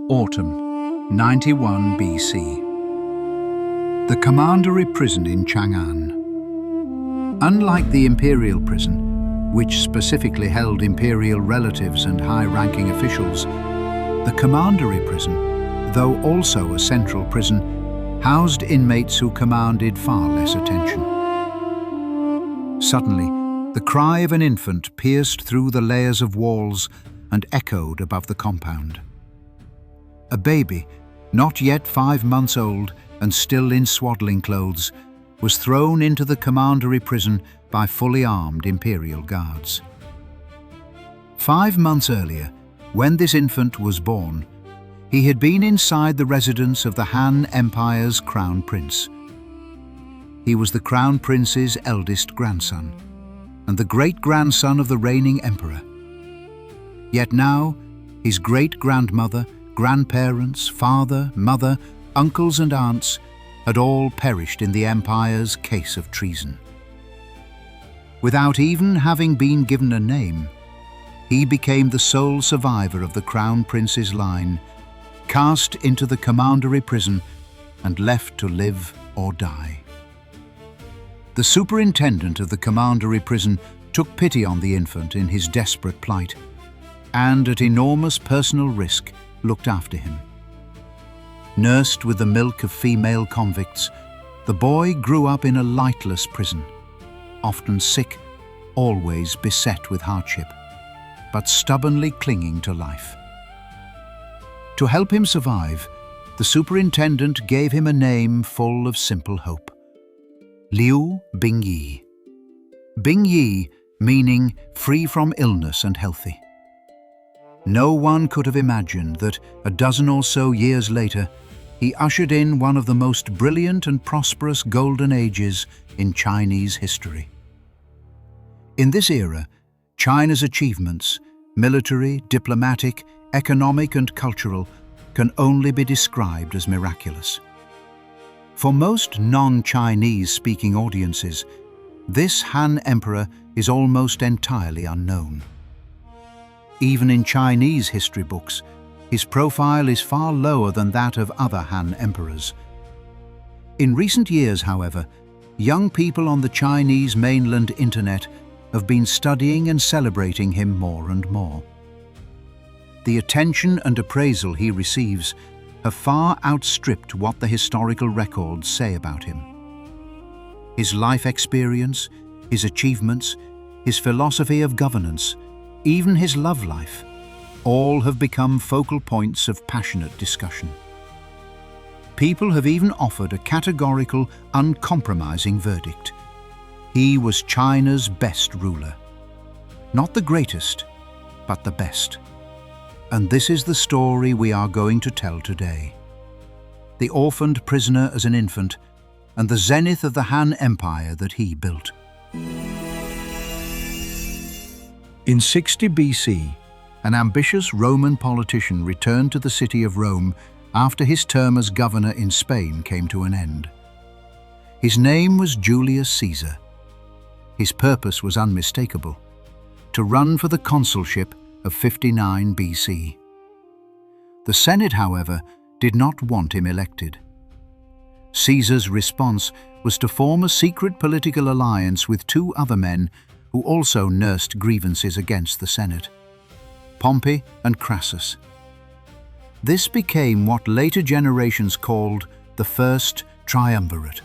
Autumn, 91 BC. The Commandery prison in Chang'an. Unlike the imperial prison, which specifically held imperial relatives and high-ranking officials, the Commandery prison, though also a central prison, housed inmates who commanded far less attention. Suddenly, the cry of an infant pierced through the layers of walls and echoed above the compound. A baby, not yet 5 months old and still in swaddling clothes, was thrown into the Commandery prison by fully armed imperial guards. 5 months earlier, when this infant was born, he had been inside the residence of the Han Empire's crown prince. He was the crown prince's eldest grandson, and the great-grandson of the reigning emperor. Yet now, his great-grandmother, grandparents, father, mother, uncles and aunts had all perished in the empire's case of treason. Without even having been given a name, he became the sole survivor of the crown prince's line, cast into the Commandery prison and left to live or die. The superintendent of the Commandery prison took pity on the infant in his desperate plight, and at enormous personal risk looked after him. Nursed with the milk of female convicts, the boy grew up in a lightless prison, often sick, always beset with hardship, but stubbornly clinging to life. To help him survive, the superintendent gave him a name full of simple hope: Liu Bingyi. Bingyi meaning free from illness and healthy. No one could have imagined that a dozen or so years later, he ushered in one of the most brilliant and prosperous golden ages in Chinese history. In this era, China's achievements, military, diplomatic, economic and cultural, can only be described as miraculous. For most non-Chinese speaking audiences, this Han Emperor is almost entirely unknown. Even in Chinese history books, his profile is far lower than that of other Han emperors. In recent years, however, young people on the Chinese mainland internet have been studying and celebrating him more and more. The attention and appraisal he receives have far outstripped what the historical records say about him. His life experience, his achievements, his philosophy of governance, even his love life, all have become focal points of passionate discussion. People have even offered a categorical, uncompromising verdict. He was China's best ruler. Not the greatest, but the best. And this is the story we are going to tell today. The orphaned prisoner as an infant, and the zenith of the Han Empire that he built. In 60 BC, an ambitious Roman politician returned to the city of Rome after his term as governor in Spain came to an end. His name was Julius Caesar. His purpose was unmistakable: to run for the consulship of 59 BC. The Senate, however, did not want him elected. Caesar's response was to form a secret political alliance with 2 other men who also nursed grievances against the Senate: Pompey and Crassus. This became what later generations called the First Triumvirate.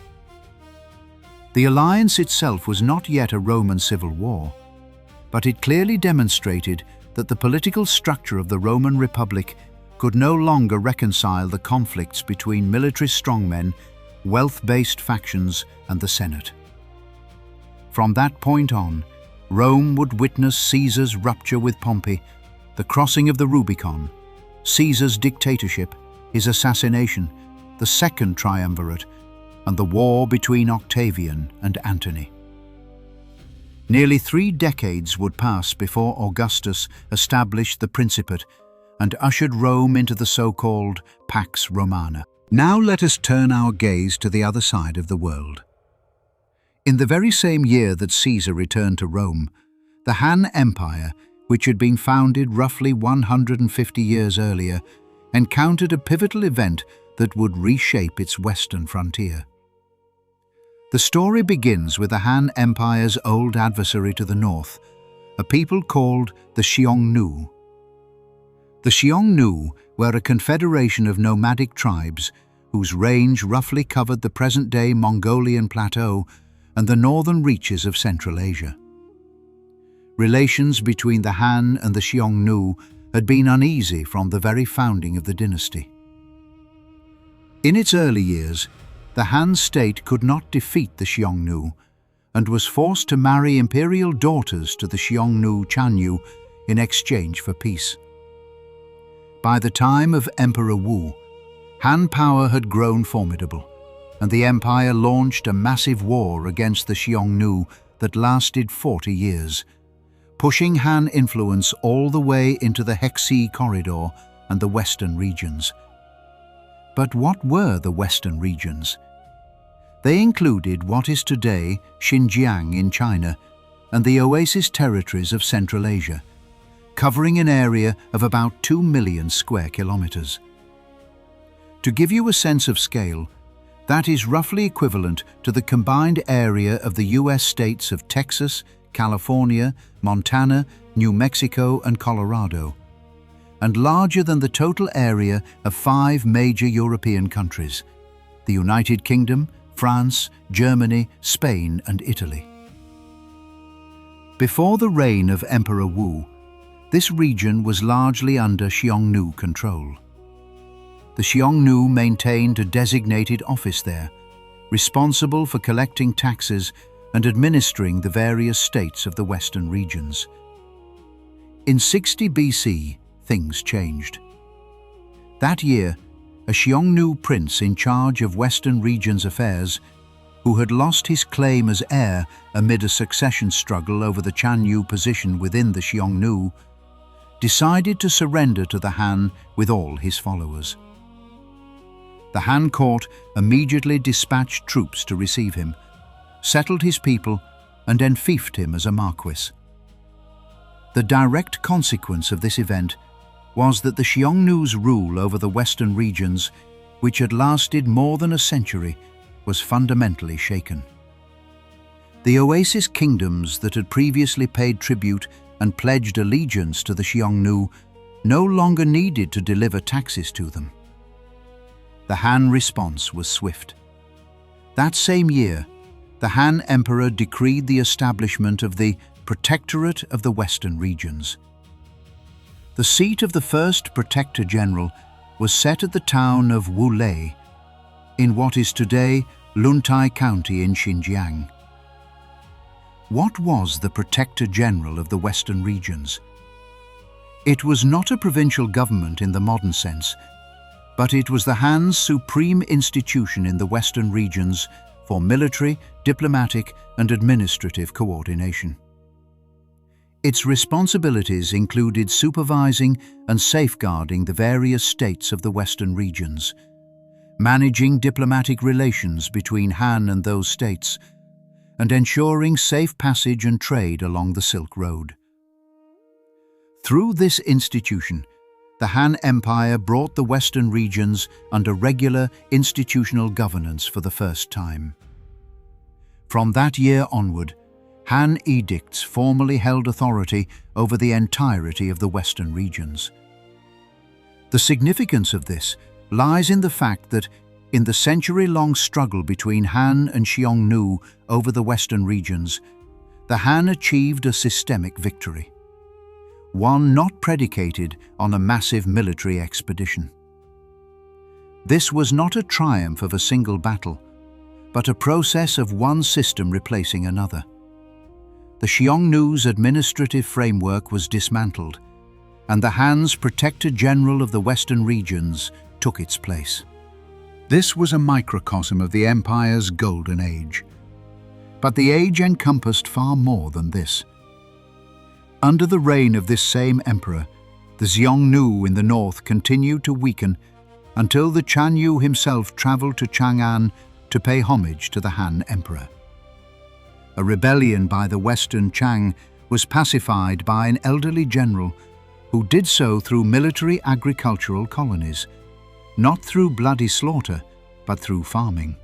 The alliance itself was not yet a Roman civil war, but it clearly demonstrated that the political structure of the Roman Republic could no longer reconcile the conflicts between military strongmen, wealth-based factions, and the Senate. From that point on, Rome would witness Caesar's rupture with Pompey, the crossing of the Rubicon, Caesar's dictatorship, his assassination, the Second Triumvirate, and the war between Octavian and Antony. Nearly 3 decades would pass before Augustus established the Principate and ushered Rome into the so-called Pax Romana. Now let us turn our gaze to the other side of the world. In the very same year that Caesar returned to Rome, the Han Empire, which had been founded roughly 150 years earlier, encountered a pivotal event that would reshape its western frontier. The story begins with the Han Empire's old adversary to the north, a people called the Xiongnu. The Xiongnu were a confederation of nomadic tribes whose range roughly covered the present-day Mongolian plateau and the northern reaches of Central Asia. Relations between the Han and the Xiongnu had been uneasy from the very founding of the dynasty. In its early years, the Han state could not defeat the Xiongnu and was forced to marry imperial daughters to the Xiongnu Chang'an in exchange for peace. By the time of Emperor Wu, Han power had grown formidable, and the empire launched a massive war against the Xiongnu that lasted 40 years, pushing Han influence all the way into the Hexi corridor and the western regions. But what were the western regions? They included what is today Xinjiang in China and the oasis territories of Central Asia, covering an area of about 2 million square kilometers. To give you a sense of scale, that is roughly equivalent to the combined area of the US states of Texas, California, Montana, New Mexico, and Colorado, and larger than the total area of 5 major European countries: the United Kingdom, France, Germany, Spain, and Italy. Before the reign of Emperor Wu, this region was largely under Xiongnu control. The Xiongnu maintained a designated office there, responsible for collecting taxes and administering the various states of the western regions. In 60 BC, things changed. That year, a Xiongnu prince in charge of western regions' affairs, who had lost his claim as heir amid a succession struggle over the Chang'an position within the Xiongnu, decided to surrender to the Han with all his followers. The Han court immediately dispatched troops to receive him, settled his people, and enfeoffed him as a marquis. The direct consequence of this event was that the Xiongnu's rule over the western regions, which had lasted more than a century, was fundamentally shaken. The oasis kingdoms that had previously paid tribute and pledged allegiance to the Xiongnu no longer needed to deliver taxes to them. The Han response was swift. That same year, the Han Emperor decreed the establishment of the Protectorate of the Western Regions. The seat of the first Protector General was set at the town of Wulei, in what is today Luntai County in Xinjiang. What was the Protector General of the Western Regions? It was not a provincial government in the modern sense, but it was the Han's supreme institution in the Western regions for military, diplomatic, and administrative coordination. Its responsibilities included supervising and safeguarding the various states of the Western regions, managing diplomatic relations between Han and those states, and ensuring safe passage and trade along the Silk Road. Through this institution, the Han Empire brought the Western regions under regular institutional governance for the first time. From that year onward, Han edicts formally held authority over the entirety of the Western regions. The significance of this lies in the fact that, in the century-long struggle between Han and Xiongnu over the Western regions, the Han achieved a systemic victory, one not predicated on a massive military expedition. This was not a triumph of a single battle, but a process of one system replacing another. The Xiongnu's administrative framework was dismantled, and the Han's Protector General of the Western regions took its place. This was a microcosm of the empire's golden age. But the age encompassed far more than this. Under the reign of this same emperor, the Xiongnu in the north continued to weaken until the Chang'an himself traveled to Chang'an to pay homage to the Han emperor. A rebellion by the western Chang was pacified by an elderly general who did so through military agricultural colonies, not through bloody slaughter, but through farming.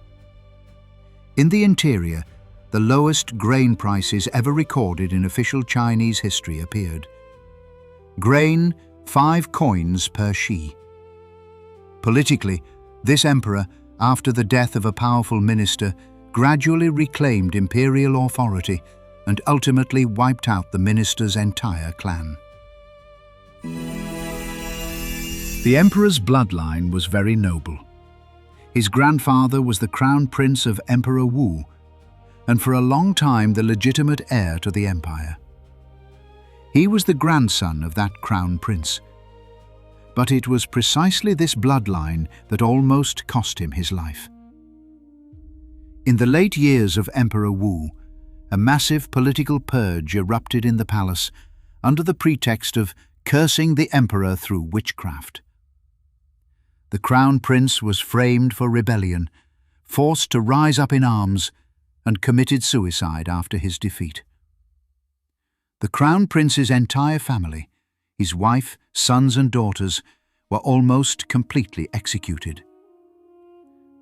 In the interior, the lowest grain prices ever recorded in official Chinese history appeared. Grain, 5 coins per shi. Politically, this emperor, after the death of a powerful minister, gradually reclaimed imperial authority and ultimately wiped out the minister's entire clan. The emperor's bloodline was very noble. His grandfather was the crown prince of Emperor Wu, and for a long time the legitimate heir to the empire. He was the grandson of that crown prince. But it was precisely this bloodline that almost cost him his life. In the late years of Emperor Wu, a massive political purge erupted in the palace under the pretext of cursing the emperor through witchcraft. The crown prince was framed for rebellion, forced to rise up in arms, and committed suicide after his defeat. The crown prince's entire family, his wife, sons and daughters, were almost completely executed.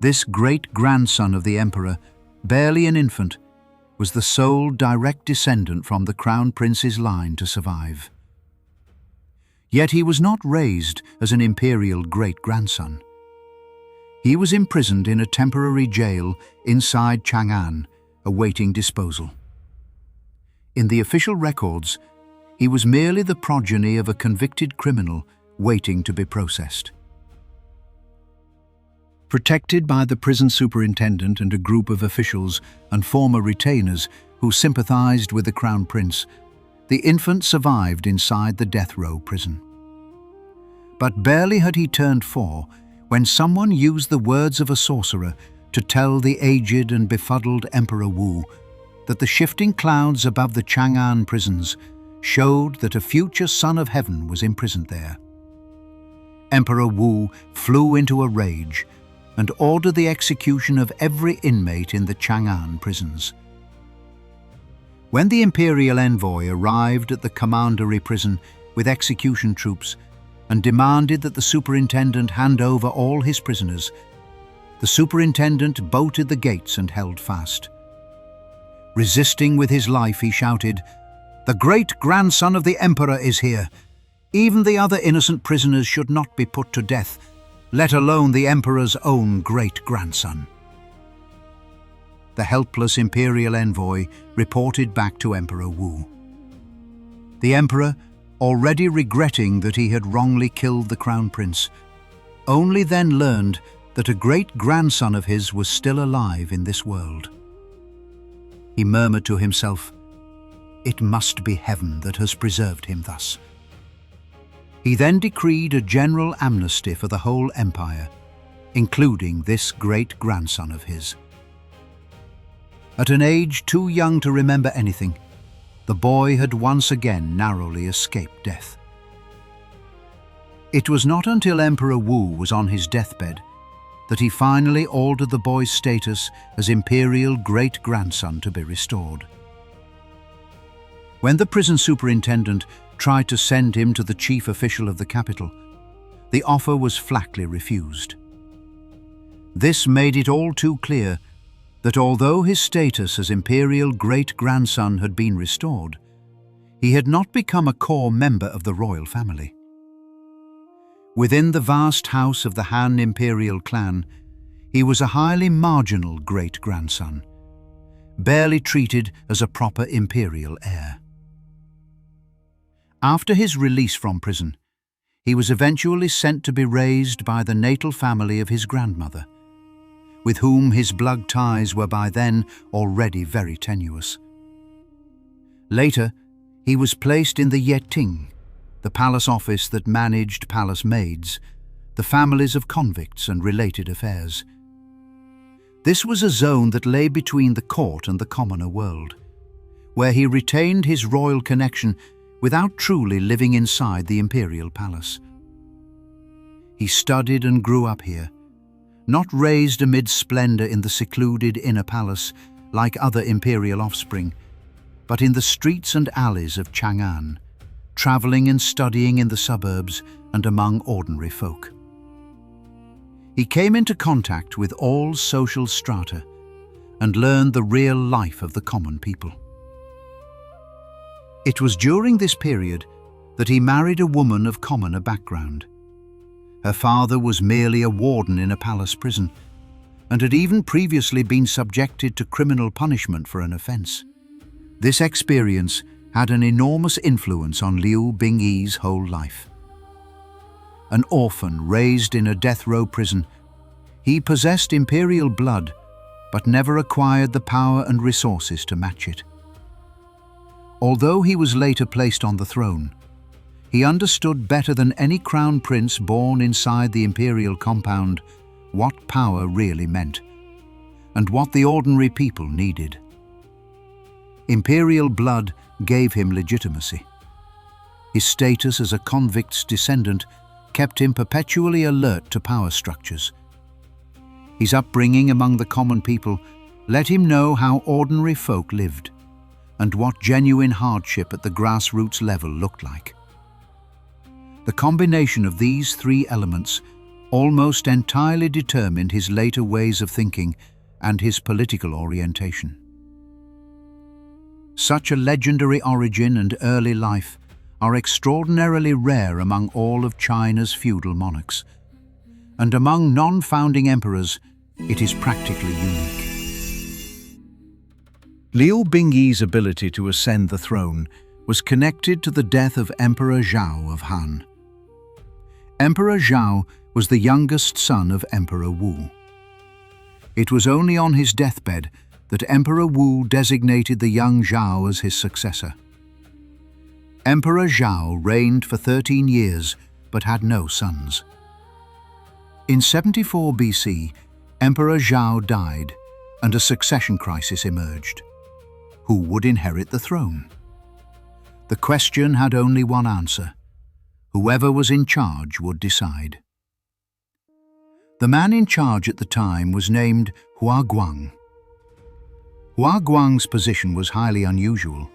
This great-grandson of the emperor, barely an infant, was the sole direct descendant from the crown prince's line to survive. Yet he was not raised as an imperial great-grandson. He was imprisoned in a temporary jail inside Chang'an, awaiting disposal. In the official records, he was merely the progeny of a convicted criminal waiting to be processed. Protected by the prison superintendent and a group of officials and former retainers who sympathized with the crown prince, the infant survived inside the death row prison. But barely had he turned 4 when someone used the words of a sorcerer to tell the aged and befuddled Emperor Wu that the shifting clouds above the Chang'an prisons showed that a future son of heaven was imprisoned there. Emperor Wu flew into a rage and ordered the execution of every inmate in the Chang'an prisons. When the imperial envoy arrived at the Commandery prison with execution troops and demanded that the superintendent hand over all his prisoners, the superintendent bolted the gates and held fast. Resisting with his life, he shouted, "The great-grandson of the emperor is here. Even the other innocent prisoners should not be put to death, let alone the emperor's own great-grandson." The helpless imperial envoy reported back to Emperor Wu. The emperor, already regretting that he had wrongly killed the crown prince, only then learned that a great-grandson of his was still alive in this world. He murmured to himself, "It must be heaven that has preserved him thus." He then decreed a general amnesty for the whole empire, including this great-grandson of his. At an age too young to remember anything, the boy had once again narrowly escaped death. It was not until Emperor Wu was on his deathbed that he finally ordered the boy's status as imperial great-grandson to be restored. When the prison superintendent tried to send him to the chief official of the capital, the offer was flatly refused. This made it all too clear that although his status as imperial great-grandson had been restored, he had not become a core member of the royal family. Within the vast house of the Han imperial clan, he was a highly marginal great-grandson, barely treated as a proper imperial heir. After his release from prison, he was eventually sent to be raised by the natal family of his grandmother, with whom his blood ties were by then already very tenuous. Later, he was placed in the Yeting, the palace office that managed palace maids, the families of convicts and related affairs. This was a zone that lay between the court and the commoner world, where he retained his royal connection without truly living inside the imperial palace. He studied and grew up here, not raised amid splendor in the secluded inner palace like other imperial offspring, but in the streets and alleys of Chang'an, traveling and studying in the suburbs and among ordinary folk. He came into contact with all social strata and learned the real life of the common people. It was during this period that he married a woman of commoner background. Her father was merely a warden in a palace prison and had even previously been subjected to criminal punishment for an offense. This experience had an enormous influence on Liu Bingyi's whole life. An orphan raised in a death row prison, he possessed imperial blood but never acquired the power and resources to match it. Although he was later placed on the throne, he understood better than any crown prince born inside the imperial compound what power really meant and what the ordinary people needed. Imperial blood gave him legitimacy. His status as a convict's descendant kept him perpetually alert to power structures. His upbringing among the common people let him know how ordinary folk lived and what genuine hardship at the grassroots level looked like. The combination of these three elements almost entirely determined his later ways of thinking and his political orientation. Such a legendary origin and early life are extraordinarily rare among all of China's feudal monarchs, and among non-founding emperors, it is practically unique. Liu Bingyi's ability to ascend the throne was connected to the death of Emperor Xuan of Han. Emperor Xuan was the youngest son of Emperor Wu. It was only on his deathbed that Emperor Wu designated the young Zhao as his successor. Emperor Zhao reigned for 13 years but had no sons. In 74 BC, Emperor Zhao died and a succession crisis emerged. Who would inherit the throne? The question had only one answer. Whoever was in charge would decide. The man in charge at the time was named Hua Guang. Hua Guang's position was highly unusual.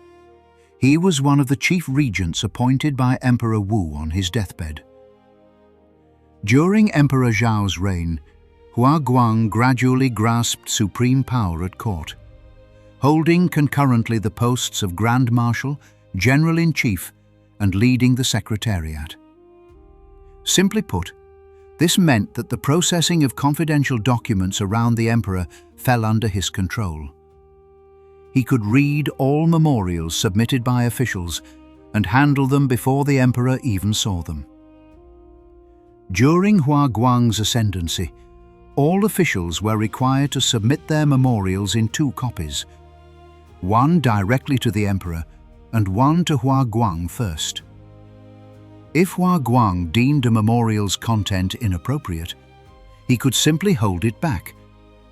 He was one of the chief regents appointed by Emperor Wu on his deathbed. During Emperor Zhao's reign, Hua Guang gradually grasped supreme power at court, holding concurrently the posts of Grand Marshal, General-in-Chief, and leading the Secretariat. Simply put, this meant that the processing of confidential documents around the emperor fell under his control. He could read all memorials submitted by officials and handle them before the emperor even saw them. During Hua Guang's ascendancy, all officials were required to submit their memorials in 2 copies, one directly to the emperor and one to Hua Guang first. If Hua Guang deemed a memorial's content inappropriate, he could simply hold it back,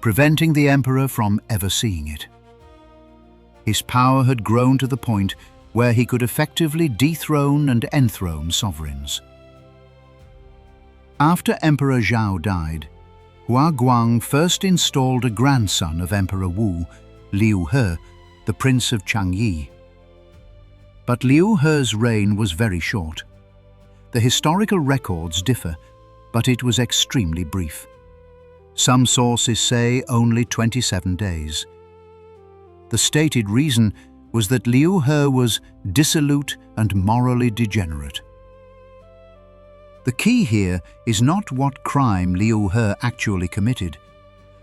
preventing the emperor from ever seeing it. His power had grown to the point where he could effectively dethrone and enthrone sovereigns. After Emperor Zhao died, Hua Guang first installed a grandson of Emperor Wu, Liu He, the Prince of Chang'an. But Liu He's reign was very short. The historical records differ, but it was extremely brief. Some sources say only 27 days. The stated reason was that Liu He was dissolute and morally degenerate. The key here is not what crime Liu He actually committed,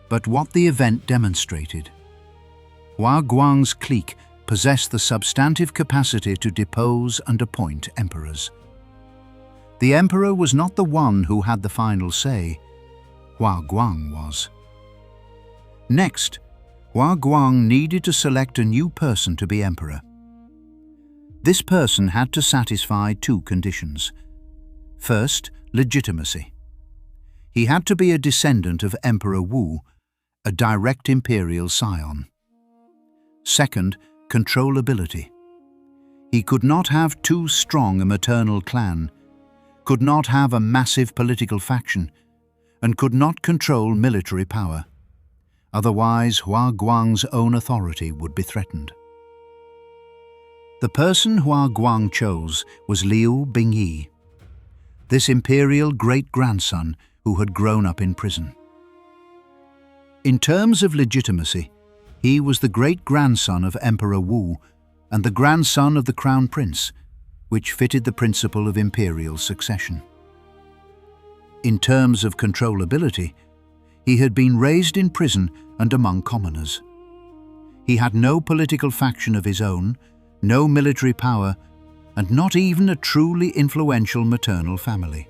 but what the event demonstrated. Hua Guang's clique possessed the substantive capacity to depose and appoint emperors. The emperor was not the one who had the final say. Hua Guang was. Next, Hua Guang needed to select a new person to be emperor. This person had to satisfy 2 conditions. First, legitimacy. He had to be a descendant of Emperor Wu, a direct imperial scion. Second, controllability. He could not have too strong a maternal clan, could not have a massive political faction, and could not control military power. Otherwise, Hua Guang's own authority would be threatened. The person Hua Guang chose was Liu Bingyi, this imperial great-grandson who had grown up in prison. In terms of legitimacy, he was the great-grandson of Emperor Wu and the grandson of the crown prince, which fitted the principle of imperial succession. In terms of controllability, he had been raised in prison and among commoners. He had no political faction of his own, no military power, and not even a truly influential maternal family.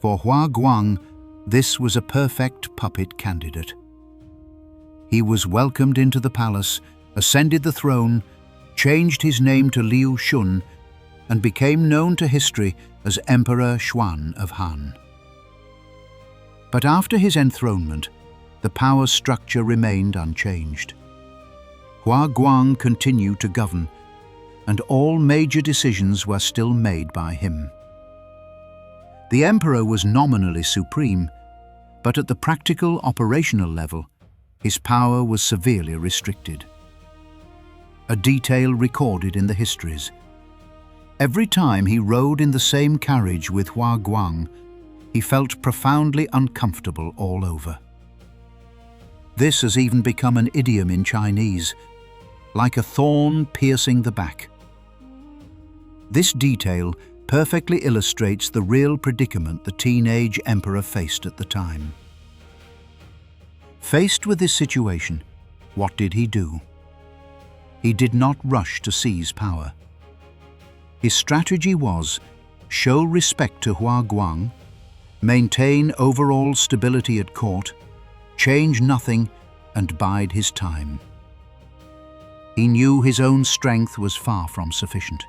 For Hua Guang, this was a perfect puppet candidate. He was welcomed into the palace, ascended the throne, changed his name to Liu Xun, and became known to history as Emperor Xuan of Han. But after his enthronement, the power structure remained unchanged. Hua Guang continued to govern, and all major decisions were still made by him. The emperor was nominally supreme, but at the practical operational level, his power was severely restricted. A detail recorded in the histories. Every time he rode in the same carriage with Hua Guang, he felt profoundly uncomfortable all over. This has even become an idiom in Chinese, like a thorn piercing the back. This detail perfectly illustrates the real predicament the teenage emperor faced at the time. Faced with this situation, what did he do? He did not rush to seize power. His strategy was show respect to Hua Guang, maintain overall stability at court, change nothing, and bide his time. He knew his own strength was far from sufficient.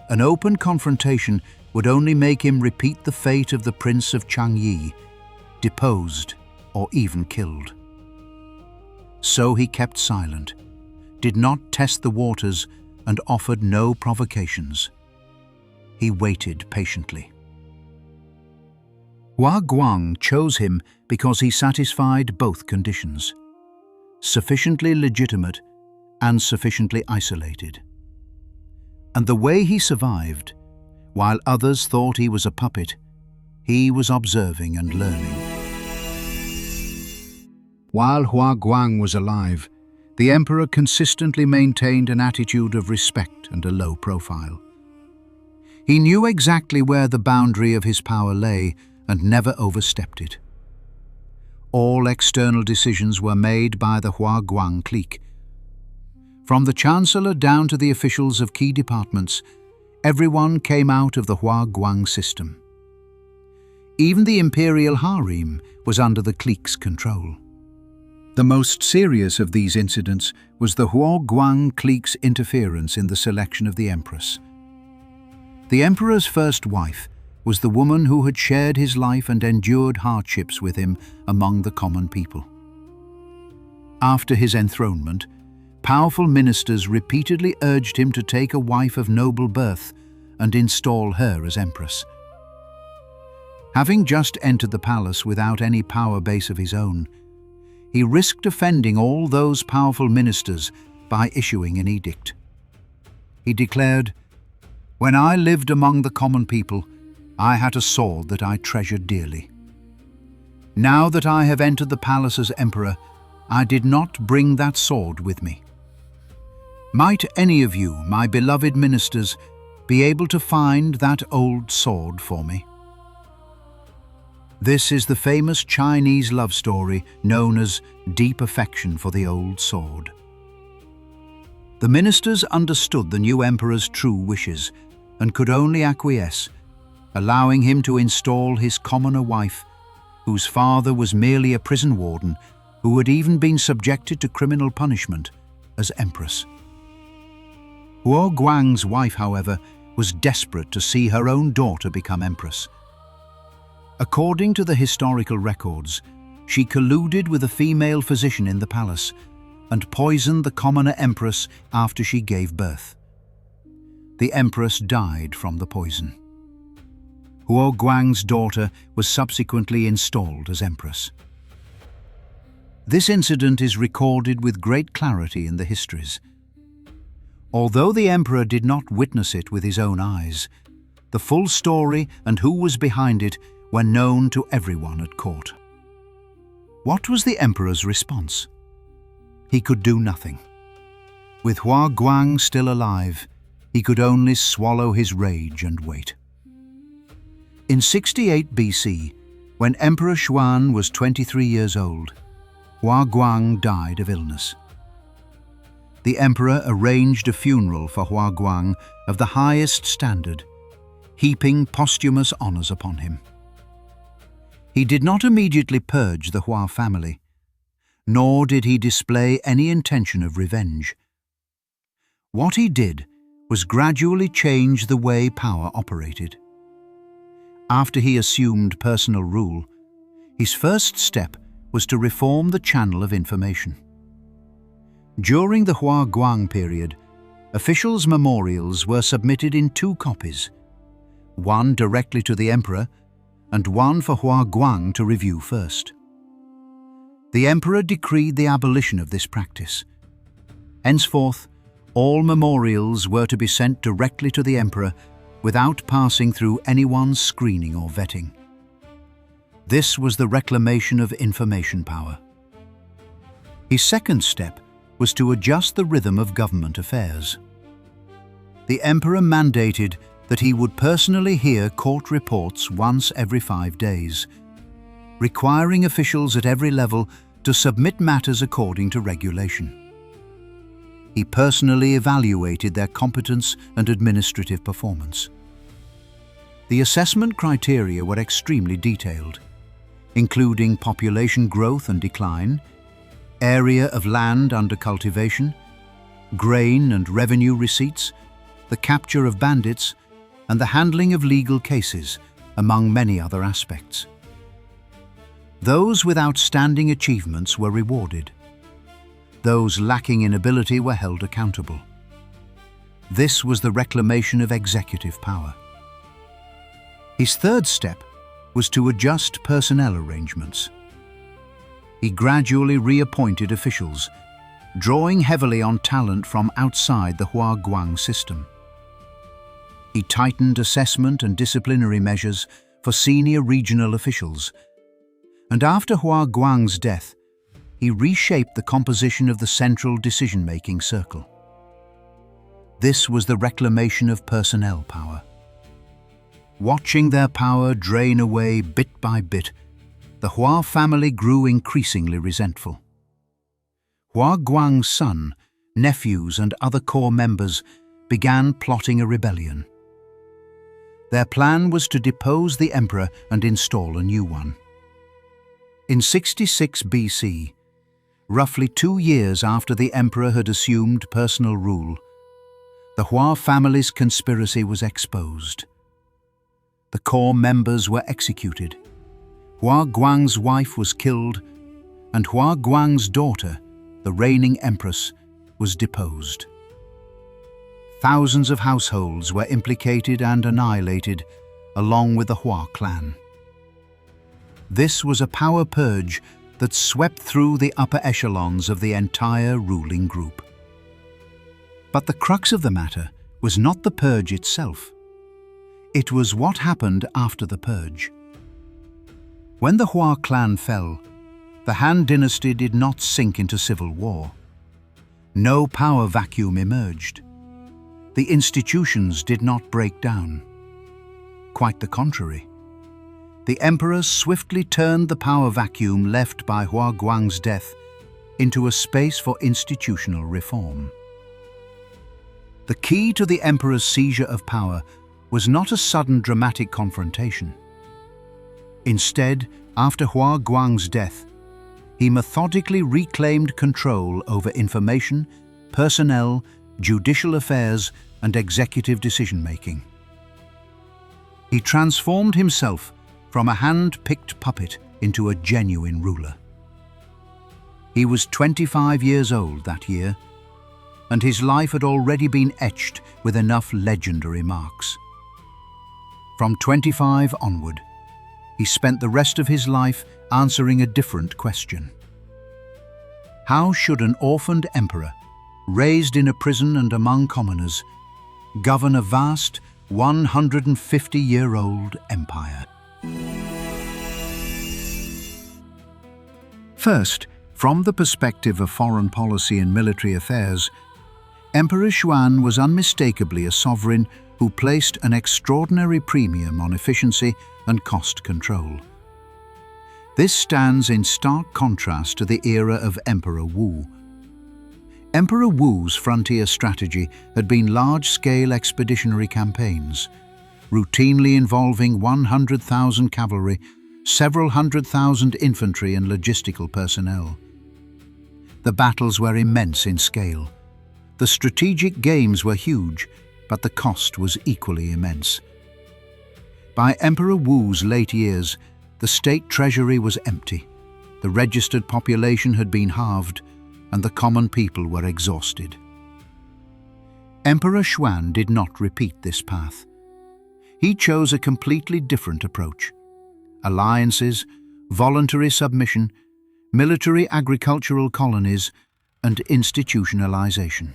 An open confrontation would only make him repeat the fate of the Prince of Chang'an, deposed or even killed. So he kept silent, did not test the waters, and offered no provocations. He waited patiently. Hua Guang chose him because he satisfied both conditions: sufficiently legitimate and sufficiently isolated. And the way he survived, while others thought he was a puppet, he was observing and learning. While Hua Guang was alive, the emperor consistently maintained an attitude of respect and a low profile. He knew exactly where the boundary of his power lay and never overstepped it. All external decisions were made by the Hua Guang clique. From the chancellor down to the officials of key departments, everyone came out of the Hua Guang system. Even the imperial harem was under the clique's control. The most serious of these incidents was the Hua Guang clique's interference in the selection of the empress. The emperor's first wife was the woman who had shared his life and endured hardships with him among the common people. After his enthronement, powerful ministers repeatedly urged him to take a wife of noble birth and install her as empress. Having just entered the palace without any power base of his own, he risked offending all those powerful ministers by issuing an edict. He declared, "When I lived among the common people, I had a sword that I treasured dearly. Now that I have entered the palace as emperor, I did not bring that sword with me. Might any of you, my beloved ministers, be able to find that old sword for me?" This is the famous Chinese love story known as Deep Affection for the Old Sword. The ministers understood the new emperor's true wishes and could only acquiesce, allowing him to install his commoner wife, whose father was merely a prison warden who had even been subjected to criminal punishment, as empress. Hua Guang's wife, however, was desperate to see her own daughter become empress. According to the historical records, she colluded with a female physician in the palace and poisoned the commoner empress after she gave birth. The empress died from the poison. Hua Guang's daughter was subsequently installed as empress. This incident is recorded with great clarity in the histories. Although the emperor did not witness it with his own eyes, the full story and who was behind it were known to everyone at court. What was the emperor's response? He could do nothing. With Hua Guang still alive, he could only swallow his rage and wait. In 68 BC, when Emperor Xuan was 23 years old, Hua Guang died of illness. The emperor arranged a funeral for Hua Guang of the highest standard, heaping posthumous honors upon him. He did not immediately purge the Hua family, nor did he display any intention of revenge. What he did was gradually change the way power operated. After he assumed personal rule, his first step was to reform the channel of information. During the Hua Guang period, officials' memorials were submitted in 2 copies, one directly to the emperor and one for Hua Guang to review first. The emperor decreed the abolition of this practice. Henceforth, all memorials were to be sent directly to the emperor without passing through anyone's screening or vetting. This was the reclamation of information power. His second step was to adjust the rhythm of government affairs. The emperor mandated that he would personally hear court reports once every 5 days, requiring officials at every level to submit matters according to regulation. He personally evaluated their competence and administrative performance. The assessment criteria were extremely detailed, including population growth and decline, area of land under cultivation, grain and revenue receipts, the capture of bandits, and the handling of legal cases, among many other aspects. Those with outstanding achievements were rewarded. Those lacking in ability were held accountable. This was the reclamation of executive power. His third step was to adjust personnel arrangements. He gradually reappointed officials, drawing heavily on talent from outside the Hua Guang system. He tightened assessment and disciplinary measures for senior regional officials, and after Hua Guang's death, he reshaped the composition of the central decision-making circle. This was the reclamation of personnel power. Watching their power drain away bit by bit, the Hua family grew increasingly resentful. Hua Guang's son, nephews, and other core members began plotting a rebellion. Their plan was to depose the emperor and install a new one. In 66 BC, roughly 2 years after the emperor had assumed personal rule, the Hua family's conspiracy was exposed. The core members were executed. Hua Guang's wife was killed, and Hua Guang's daughter, the reigning empress, was deposed. Thousands of households were implicated and annihilated, along with the Hua clan. This was a power purge that swept through the upper echelons of the entire ruling group. But the crux of the matter was not the purge itself. It was what happened after the purge. When the Hua clan fell, the Han dynasty did not sink into civil war. No power vacuum emerged. The institutions did not break down. Quite the contrary. The emperor swiftly turned the power vacuum left by Hua Guang's death into a space for institutional reform. The key to the emperor's seizure of power was not a sudden dramatic confrontation. Instead, after Hua Guang's death, he methodically reclaimed control over information, personnel, judicial affairs, and executive decision-making. He transformed himself from a hand-picked puppet into a genuine ruler. He was 25 years old that year, and his life had already been etched with enough legendary marks. From 25 onward, he spent the rest of his life answering a different question. How should an orphaned emperor raised in a prison and among commoners, govern a vast 150-year-old empire. First, from the perspective of foreign policy and military affairs, Emperor Xuan was unmistakably a sovereign who placed an extraordinary premium on efficiency and cost control. This stands in stark contrast to the era of Emperor Wu. Emperor Wu's frontier strategy had been large-scale expeditionary campaigns, routinely involving 100,000 cavalry, several hundred thousand infantry and logistical personnel. The battles were immense in scale. The strategic gains were huge, but the cost was equally immense. By Emperor Wu's late years, the state treasury was empty, the registered population had been halved, and the common people were exhausted. Emperor Xuan did not repeat this path. He chose a completely different approach: alliances, voluntary submission, military agricultural colonies, and institutionalization.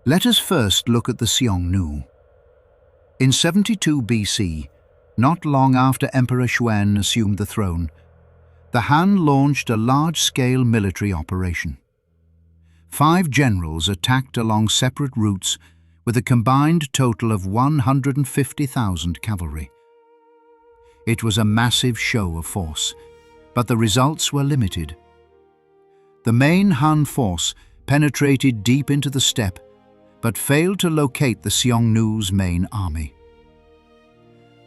Let us first look at the Xiongnu. In 72 BC, not long after Emperor Xuan assumed the throne, the Han launched a large-scale military operation. 5 generals attacked along separate routes with a combined total of 150,000 cavalry. It was a massive show of force, but the results were limited. The main Han force penetrated deep into the steppe, but failed to locate the Xiongnu's main army.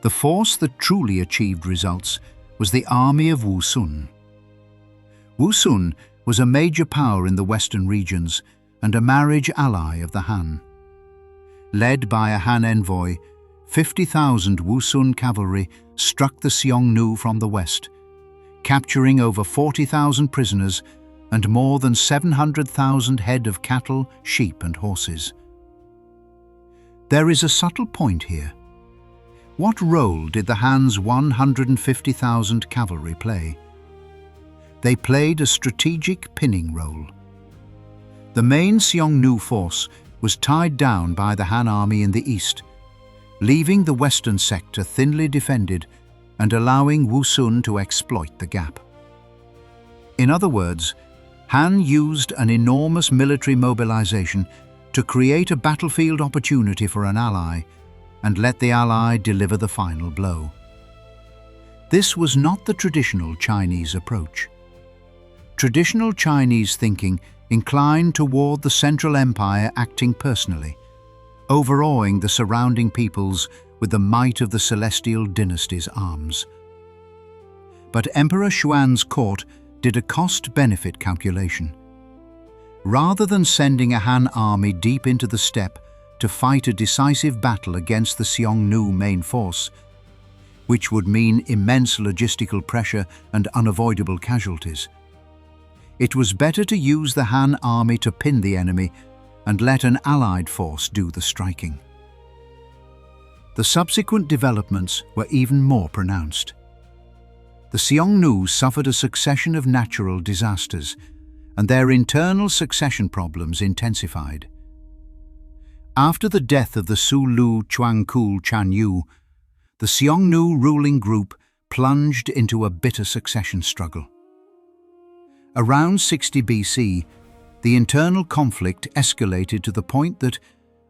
The force that truly achieved results was the army of Wusun. Wusun was a major power in the western regions and a marriage ally of the Han. Led by a Han envoy, 50,000 Wusun cavalry struck the Xiongnu from the west, capturing over 40,000 prisoners and more than 700,000 head of cattle, sheep and horses. There is a subtle point here. What role did the Han's 150,000 cavalry play? They played a strategic pinning role. The main Xiongnu force was tied down by the Han army in the east, leaving the western sector thinly defended and allowing Wusun to exploit the gap. In other words, Han used an enormous military mobilization to create a battlefield opportunity for an ally and let the ally deliver the final blow. This was not the traditional Chinese approach. Traditional Chinese thinking inclined toward the Central Empire acting personally, overawing the surrounding peoples with the might of the celestial dynasty's arms. But Emperor Xuan's court did a cost-benefit calculation. Rather than sending a Han army deep into the steppe to fight a decisive battle against the Xiongnu main force, which would mean immense logistical pressure and unavoidable casualties, it was better to use the Han army to pin the enemy and let an allied force do the striking. The subsequent developments were even more pronounced. The Xiongnu suffered a succession of natural disasters, and their internal succession problems intensified. After the death of the Sulu Chuangkul Chanyu, the Xiongnu ruling group plunged into a bitter succession struggle. Around 60 BC, the internal conflict escalated to the point that,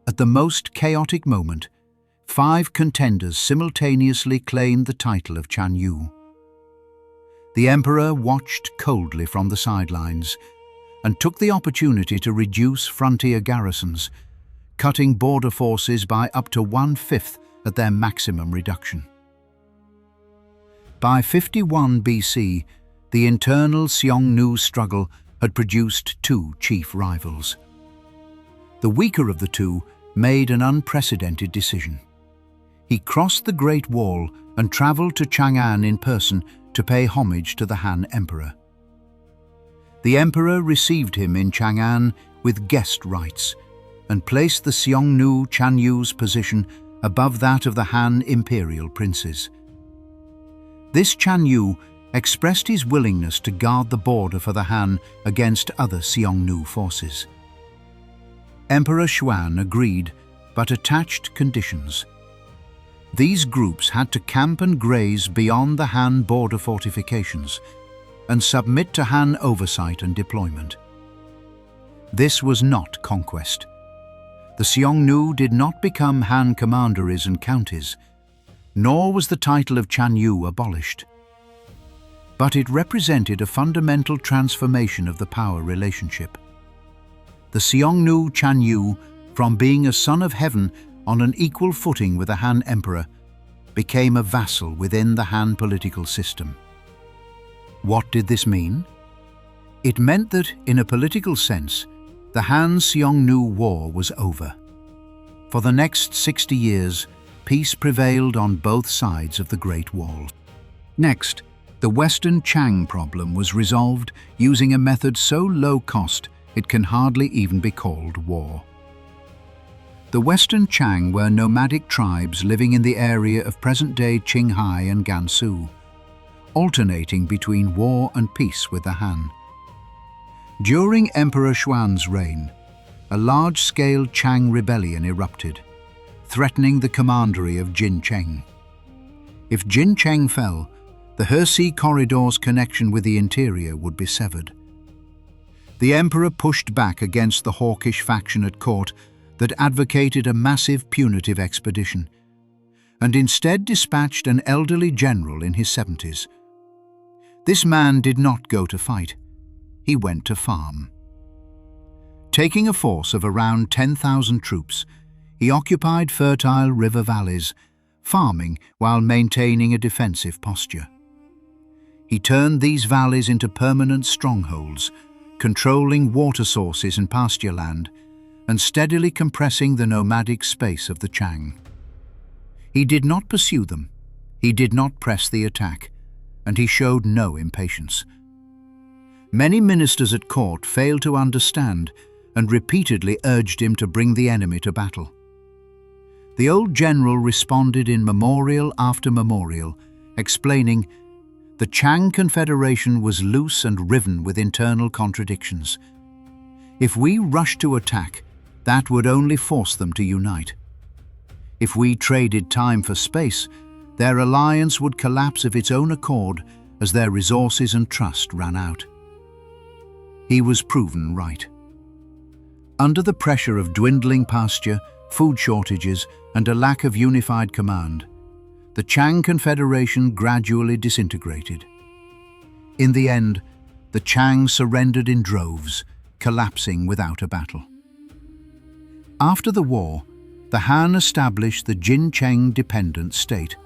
at the most chaotic moment, 5 contenders simultaneously claimed the title of Chanyu. The emperor watched coldly from the sidelines and took the opportunity to reduce frontier garrisons, cutting border forces by up to 1/5 at their maximum reduction. By 51 BC, the internal Xiongnu struggle had produced 2 chief rivals. The weaker of the two made an unprecedented decision. He crossed the Great Wall and travelled to Chang'an in person to pay homage to the Han Emperor. The Emperor received him in Chang'an with guest rights and placed the Xiongnu Chanyu's position above that of the Han imperial princes. This Chanyu expressed his willingness to guard the border for the Han against other Xiongnu forces. Emperor Xuan agreed, but attached conditions. These groups had to camp and graze beyond the Han border fortifications and submit to Han oversight and deployment. This was not conquest. The Xiongnu did not become Han commanderies and counties, nor was the title of Xiongnu abolished. But it represented a fundamental transformation of the power relationship. The Xiongnu Xiongnu, from being a son of heaven on an equal footing with the Han emperor, became a vassal within the Han political system. What did this mean? It meant that, in a political sense, the Han-Xiongnu War was over. For the next 60 years, peace prevailed on both sides of the Great Wall. Next, the Western Chang problem was resolved using a method so low cost it can hardly even be called war. The Western Chang were nomadic tribes living in the area of present-day Qinghai and Gansu, alternating between war and peace with the Han. During Emperor Xuan's reign, a large-scale Chang rebellion erupted, threatening the commandery of Jincheng. If Jincheng fell, the Hersey Corridor's connection with the interior would be severed. The emperor pushed back against the hawkish faction at court that advocated a massive punitive expedition, and instead dispatched an elderly general in his 70s. This man did not go to fight. He went to farm. Taking a force of around 10,000 troops, he occupied fertile river valleys, farming while maintaining a defensive posture. He turned these valleys into permanent strongholds, controlling water sources and pasture land, and steadily compressing the nomadic space of the Chang. He did not pursue them, he did not press the attack, and he showed no impatience. Many ministers at court failed to understand and repeatedly urged him to bring the enemy to battle. The old general responded in memorial after memorial, explaining, "The Chang Confederation was loose and riven with internal contradictions. If we rushed to attack, that would only force them to unite. If we traded time for space, their alliance would collapse of its own accord as their resources and trust ran out." He was proven right. Under the pressure of dwindling pasture, food shortages, and a lack of unified command, the Chang Confederation gradually disintegrated. In the end, the Chang surrendered in droves, collapsing without a battle. After the war, the Han established the Jincheng Dependent State.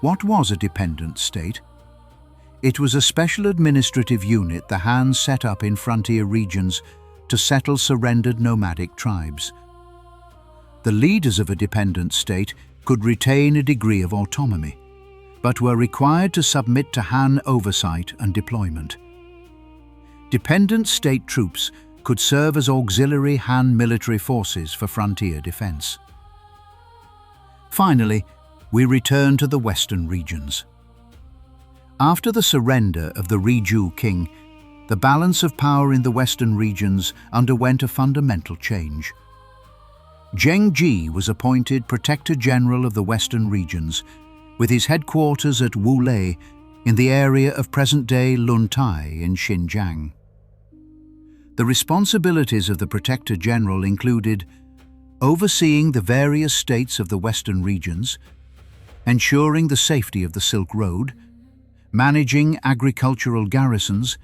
What was a dependent state? It was a special administrative unit the Han set up in frontier regions to settle surrendered nomadic tribes. The leaders of a dependent state could retain a degree of autonomy, but were required to submit to Han oversight and deployment. Dependent state troops could serve as auxiliary Han military forces for frontier defense. Finally, we return to the western regions. After the surrender of the Riju king, the balance of power in the western regions underwent a fundamental change. Zheng Ji was appointed Protector General of the Western regions, with his headquarters at Wulei in the area of present-day Luntai in Xinjiang. The responsibilities of the Protector General included overseeing the various states of the Western regions, ensuring the safety of the Silk Road, managing agricultural garrisons,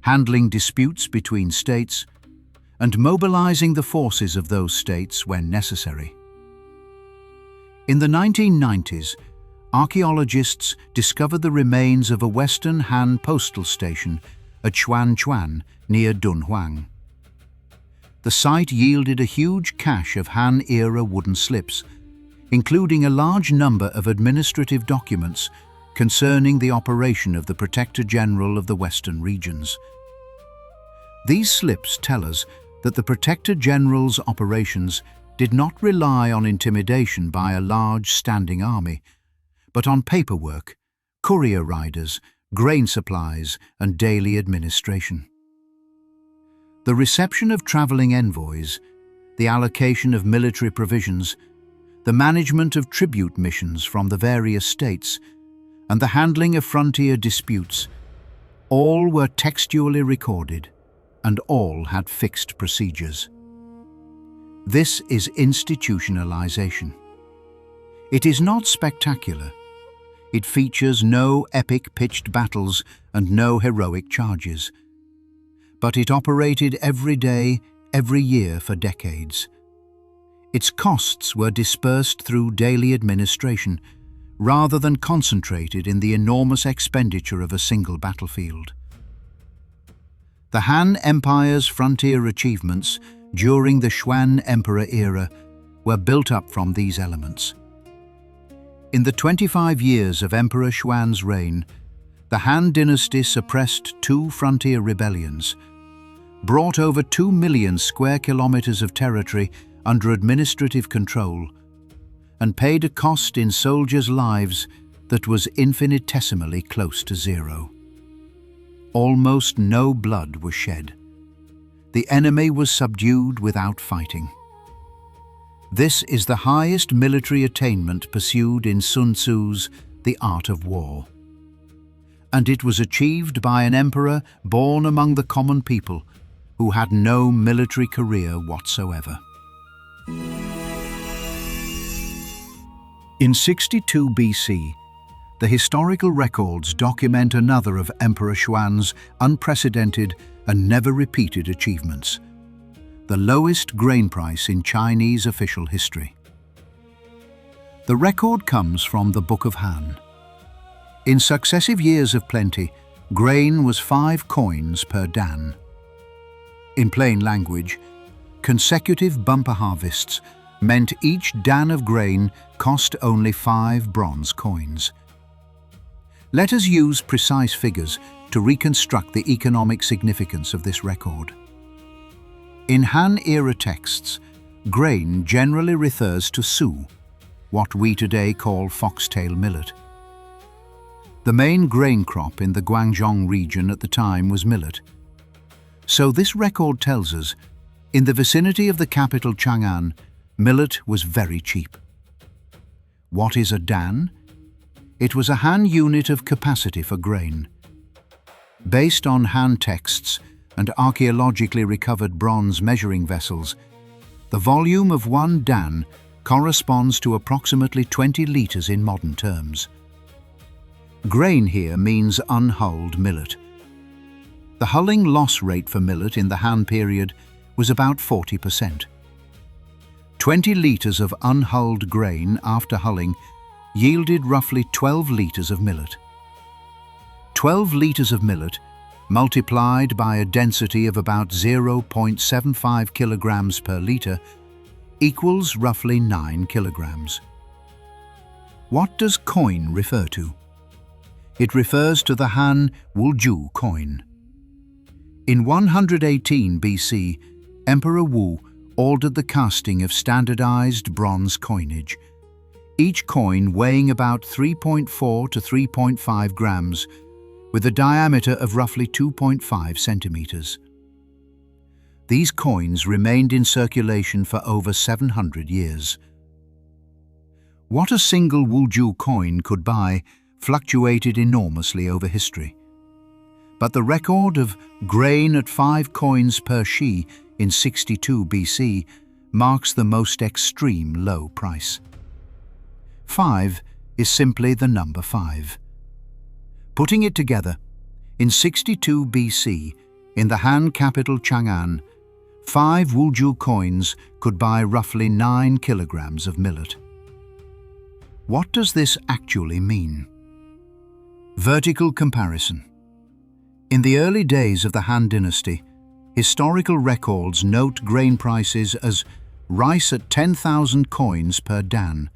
handling disputes between states, and mobilizing the forces of those states when necessary. In the 1990s, archaeologists discovered the remains of a Western Han postal station at Xuanchuan near Dunhuang. The site yielded a huge cache of Han-era wooden slips, including a large number of administrative documents concerning the operation of the Protector General of the Western regions. These slips tell us that the Protector General's operations did not rely on intimidation by a large standing army, but on paperwork, courier riders, grain supplies, and daily administration. The reception of travelling envoys, the allocation of military provisions, the management of tribute missions from the various states, and the handling of frontier disputes, all were textually recorded, and all had fixed procedures. This is institutionalization. It is not spectacular. It features no epic-pitched battles and no heroic charges. But it operated every day, every year for decades. Its costs were dispersed through daily administration, rather than concentrated in the enormous expenditure of a single battlefield. The Han Empire's frontier achievements during the Xuan Emperor era were built up from these elements. In the 25 years of Emperor Xuan's reign, the Han Dynasty suppressed 2 frontier rebellions, brought over 2 million square kilometers of territory under administrative control, and paid a cost in soldiers' lives that was infinitesimally close to zero. Almost no blood was shed. The enemy was subdued without fighting. This is the highest military attainment pursued in Sun Tzu's The Art of War. And it was achieved by an emperor born among the common people who had no military career whatsoever. In 62 BC, the historical records document another of Emperor Xuan's unprecedented and never-repeated achievements: the lowest grain price in Chinese official history. The record comes from the Book of Han. In successive years of plenty, grain was 5 coins per dan. In plain language, consecutive bumper harvests meant each dan of grain cost only 5 bronze coins. Let us use precise figures to reconstruct the economic significance of this record. In Han-era texts, grain generally refers to su, what we today call foxtail millet. The main grain crop in the Guangdong region at the time was millet. So this record tells us, in the vicinity of the capital Chang'an, millet was very cheap. What is a dan? It was a Han unit of capacity for grain. Based on Han texts and archaeologically recovered bronze measuring vessels, the volume of 1 dan corresponds to approximately 20 litres in modern terms. Grain here means unhulled millet. The hulling loss rate for millet in the Han period was about 40%. 20 litres of unhulled grain after hulling yielded roughly 12 litres of millet. 12 litres of millet multiplied by a density of about 0.75 kilograms per litre equals roughly 9 kilograms. What does coin refer to? It refers to the Han Wuzhu coin. In 118 BC, Emperor Wu ordered the casting of standardized bronze coinage, each coin weighing about 3.4 to 3.5 grams, with a diameter of roughly 2.5 centimeters. These coins remained in circulation for over 700 years. What a single Wuzhu coin could buy fluctuated enormously over history. But the record of grain at 5 coins per shi in 62 BC marks the most extreme low price. 5 is simply the number 5. Putting it together, in 62 BC, in the Han capital Chang'an, 5 Wuzhu coins could buy roughly 9 kilograms of millet. What does this actually mean? Vertical comparison. In the early days of the Han Dynasty, historical records note grain prices as rice at 10,000 coins per dan,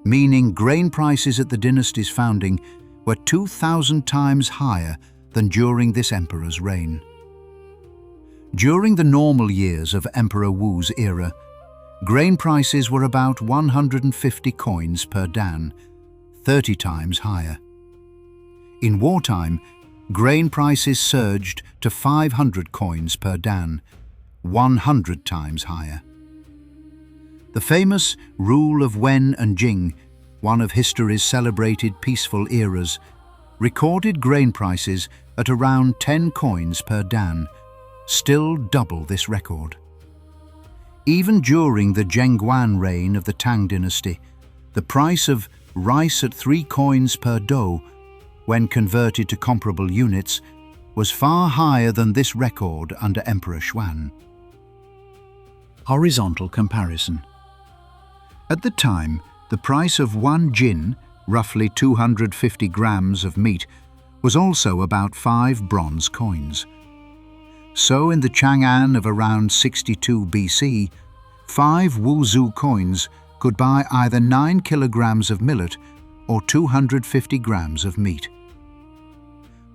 meaning grain prices at the dynasty's founding were 2,000 times higher than during this emperor's reign. During the normal years of Emperor Wu's era, grain prices were about 150 coins per dan, 30 times higher. In wartime, grain prices surged to 500 coins per dan, 100 times higher. The famous rule of Wen and Jing, one of history's celebrated peaceful eras, recorded grain prices at around 10 coins per dan, still double this record. Even during the Chang'an reign of the Tang Dynasty, the price of rice at 3 coins per do, when converted to comparable units, was far higher than this record under Emperor Xuan. Horizontal comparison. At the time, the price of 1 jin, roughly 250 grams of meat, was also about 5 bronze coins. So in the Chang'an of around 62 BC, 5 Wuzhou coins could buy either 9 kilograms of millet or 250 grams of meat.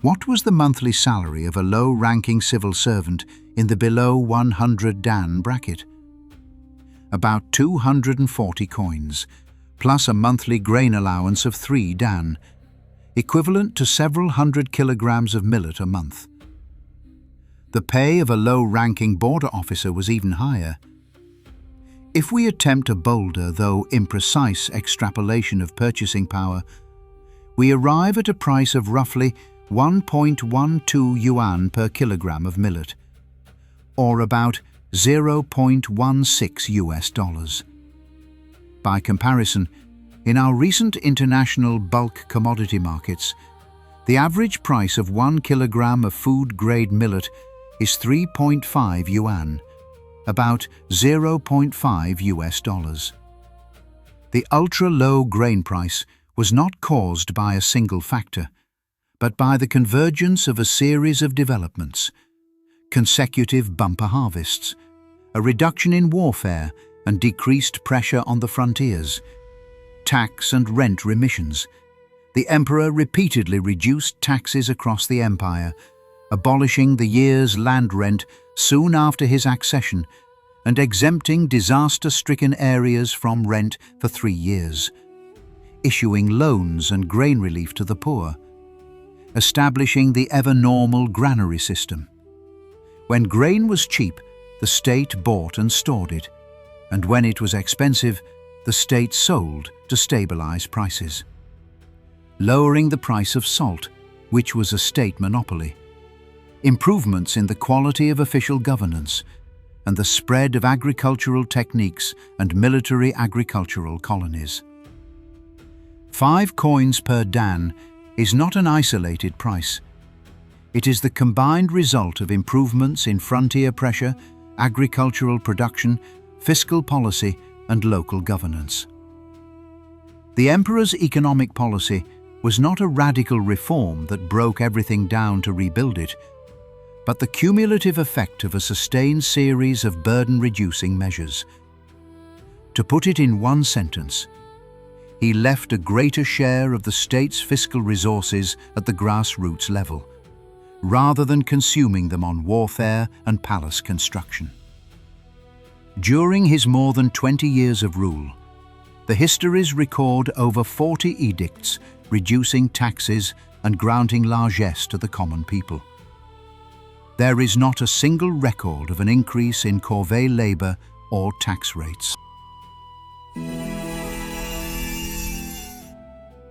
What was the monthly salary of a low-ranking civil servant in the below 100 dan bracket? About 240 coins, plus a monthly grain allowance of 3 dan, equivalent to several hundred kilograms of millet a month. The pay of a low-ranking border officer was even higher. If we attempt a bolder, though imprecise, extrapolation of purchasing power, we arrive at a price of roughly 1.12 yuan per kilogram of millet, or about 0.16 US dollars. By comparison, in our recent international bulk commodity markets, the average price of 1 kilogram of food-grade millet is 3.5 yuan, about 0.5 US dollars. The ultra-low grain price was not caused by a single factor, but by the convergence of a series of developments: consecutive bumper harvests, a reduction in warfare and decreased pressure on the frontiers, tax and rent remissions. The emperor repeatedly reduced taxes across the empire, abolishing the year's land rent soon after his accession and exempting disaster-stricken areas from rent for 3 years, issuing loans and grain relief to the poor, establishing the ever-normal granary system. When grain was cheap, the state bought and stored it, and when it was expensive, the state sold to stabilize prices. Lowering the price of salt, which was a state monopoly. Improvements in the quality of official governance, and the spread of agricultural techniques and military agricultural colonies. 5 coins per dan is not an isolated price. It is the combined result of improvements in frontier pressure, agricultural production, fiscal policy, and local governance. The emperor's economic policy was not a radical reform that broke everything down to rebuild it, but the cumulative effect of a sustained series of burden-reducing measures. To put it in one sentence, he left a greater share of the state's fiscal resources at the grassroots level, rather than consuming them on warfare and palace construction. During his more than 20 years of rule, the histories record over 40 edicts reducing taxes and granting largesse to the common people. There is not a single record of an increase in corvée labor or tax rates.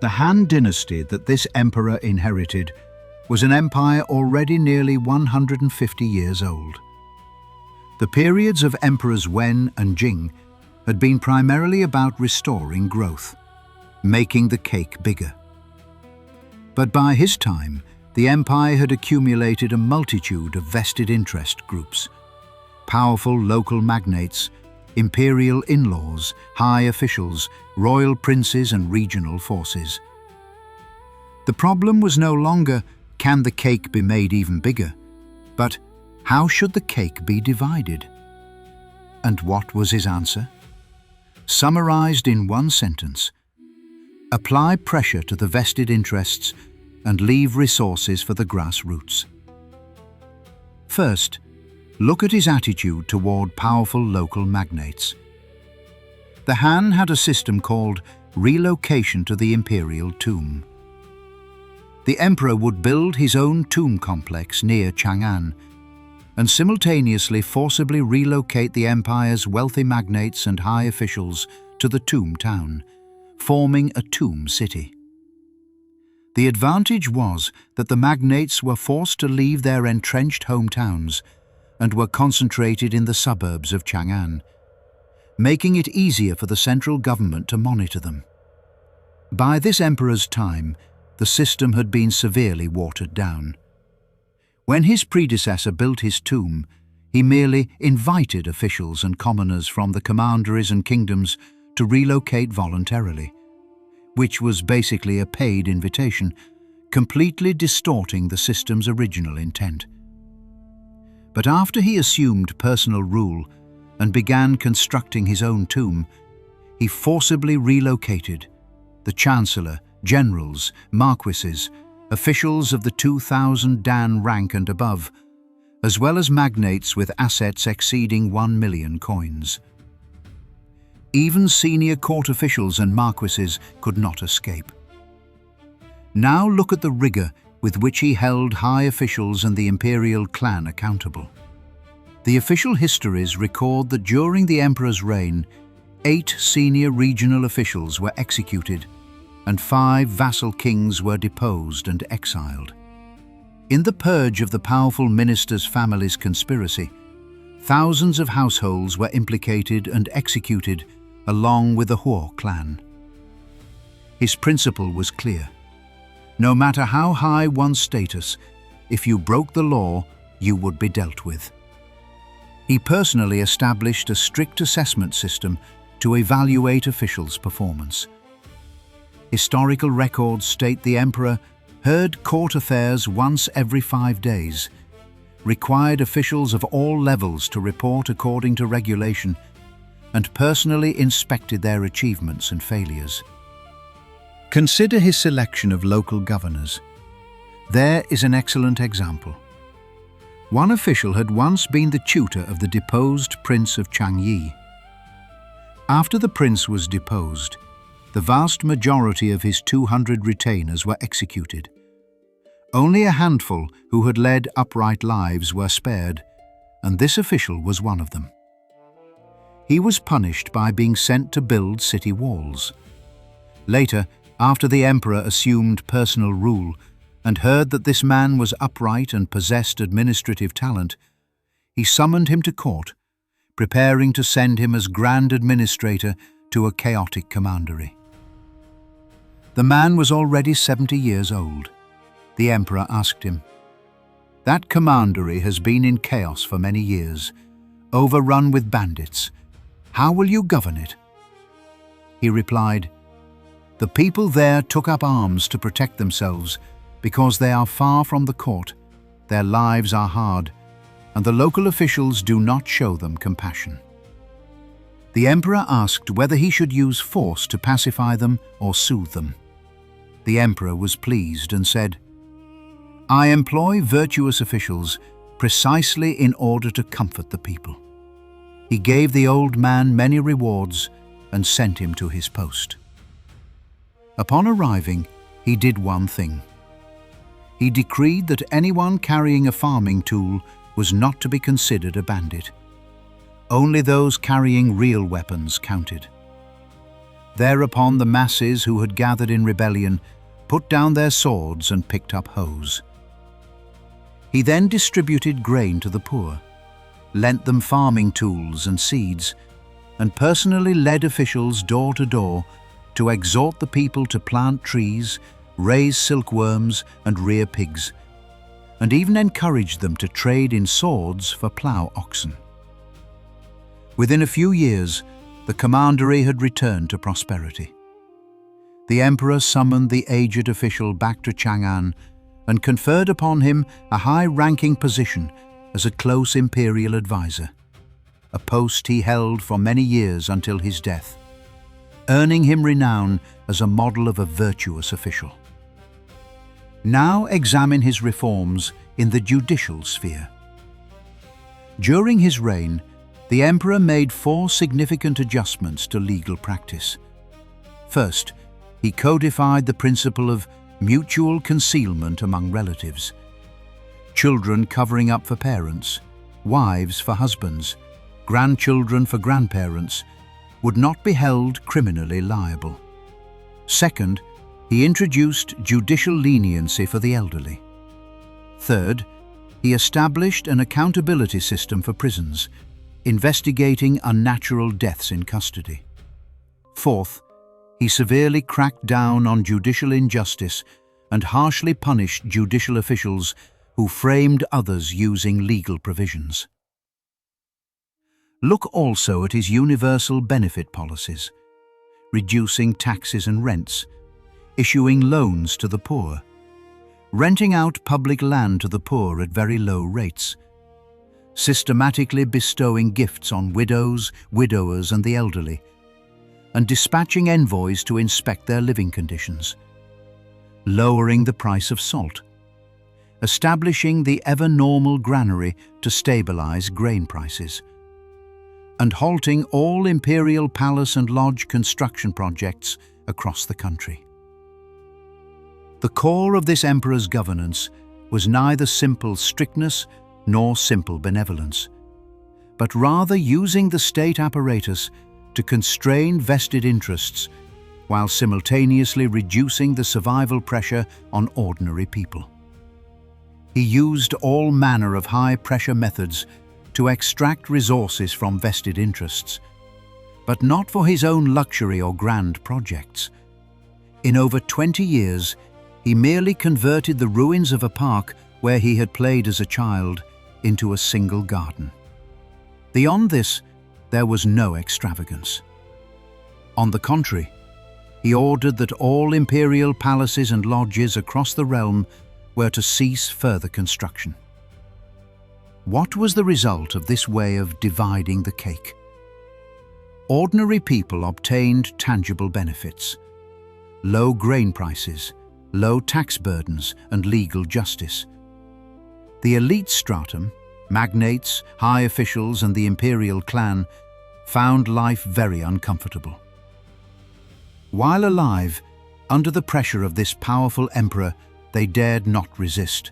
The Han dynasty that this emperor inherited was an empire already nearly 150 years old. The periods of Emperors Wen and Jing had been primarily about restoring growth, making the cake bigger. But by his time, the empire had accumulated a multitude of vested interest groups, powerful local magnates, imperial in-laws, high officials, royal princes and regional forces. The problem was no longer, can the cake be made even bigger, but how should the cake be divided? And what was his answer? Summarized in one sentence: apply pressure to the vested interests and leave resources for the grassroots. First, look at his attitude toward powerful local magnates. The Han had a system called relocation to the imperial tomb. the emperor would build his own tomb complex near Chang'an and simultaneously forcibly relocate the empire's wealthy magnates and high officials to the tomb town, forming a tomb city. The advantage was that the magnates were forced to leave their entrenched hometowns and were concentrated in the suburbs of Chang'an, making it easier for the central government to monitor them. By this emperor's time, the system had been severely watered down. When his predecessor built his tomb, he merely invited officials and commoners from the commanderies and kingdoms to relocate voluntarily, which was basically a paid invitation, completely distorting the system's original intent. But after he assumed personal rule and began constructing his own tomb, he forcibly relocated the chancellor, generals, marquises, officials of the 2,000 Dan rank and above, as well as magnates with assets exceeding 1 million coins. Even senior court officials and marquises could not escape. Now look at the rigor with which he held high officials and the imperial clan accountable. The official histories record that during the emperor's reign, 8 senior regional officials were executed and 5 vassal kings were deposed and exiled. In the purge of the powerful minister's family's conspiracy, thousands of households were implicated and executed along with the Huo clan. His principle was clear. No matter how high one's status, if you broke the law, you would be dealt with. He personally established a strict assessment system to evaluate officials' performance. Historical records state the emperor heard court affairs once every 5 days, required officials of all levels to report according to regulation, and personally inspected their achievements and failures. Consider his selection of local governors. There is an excellent example. One official had once been the tutor of the deposed Prince of Chang'an. After the prince was deposed, the vast majority of his 200 retainers were executed. Only a handful who had led upright lives were spared, and this official was one of them. He was punished by being sent to build city walls. Later, after the emperor assumed personal rule and heard that this man was upright and possessed administrative talent, he summoned him to court, preparing to send him as grand administrator to a chaotic commandery. The man was already 70 years old. The emperor asked him, "That commandery has been in chaos for many years, overrun with bandits. How will you govern it?" He replied, "The people there took up arms to protect themselves because they are far from the court, their lives are hard, and the local officials do not show them compassion." The emperor asked whether he should use force to pacify them or soothe them. The emperor was pleased and said, "I employ virtuous officials precisely in order to comfort the people." He gave the old man many rewards and sent him to his post. Upon arriving, he did one thing. He decreed that anyone carrying a farming tool was not to be considered a bandit. Only those carrying real weapons counted. Thereupon the masses who had gathered in rebellion put down their swords and picked up hoes. He then distributed grain to the poor, lent them farming tools and seeds, and personally led officials door to door to exhort the people to plant trees, raise silkworms and rear pigs, and even encouraged them to trade in swords for plough oxen. Within a few years, the commandery had returned to prosperity. The emperor summoned the aged official back to Chang'an and conferred upon him a high-ranking position as a close imperial advisor, a post he held for many years until his death, earning him renown as a model of a virtuous official. Now examine his reforms in the judicial sphere. During his reign, the emperor made 4 significant adjustments to legal practice. First, he codified the principle of mutual concealment among relatives, children covering up for parents, wives for husbands, grandchildren for grandparents, would not be held criminally liable. Second, he introduced judicial leniency for the elderly. Third, he established an accountability system for prisons, investigating unnatural deaths in custody. Fourth, he severely cracked down on judicial injustice and harshly punished judicial officials who framed others using legal provisions. Look also at his universal benefit policies, reducing taxes and rents, issuing loans to the poor, renting out public land to the poor at very low rates, systematically bestowing gifts on widows, widowers and the elderly, and dispatching envoys to inspect their living conditions, lowering the price of salt, establishing the ever-normal granary to stabilize grain prices, and halting all imperial palace and lodge construction projects across the country. The core of this emperor's governance was neither simple strictness nor simple benevolence, but rather using the state apparatus to constrain vested interests while simultaneously reducing the survival pressure on ordinary people. He used all manner of high-pressure methods to extract resources from vested interests, but not for his own luxury or grand projects. In over 20 years, he merely converted the ruins of a park where he had played as a child into a single garden. Beyond this, there was no extravagance. On the contrary, he ordered that all imperial palaces and lodges across the realm were to cease further construction. What was the result of this way of dividing the cake? Ordinary people obtained tangible benefits: low grain prices, low tax burdens, and legal justice. The elite stratum, magnates, high officials, and the imperial clan found life very uncomfortable. While alive, under the pressure of this powerful emperor, they dared not resist.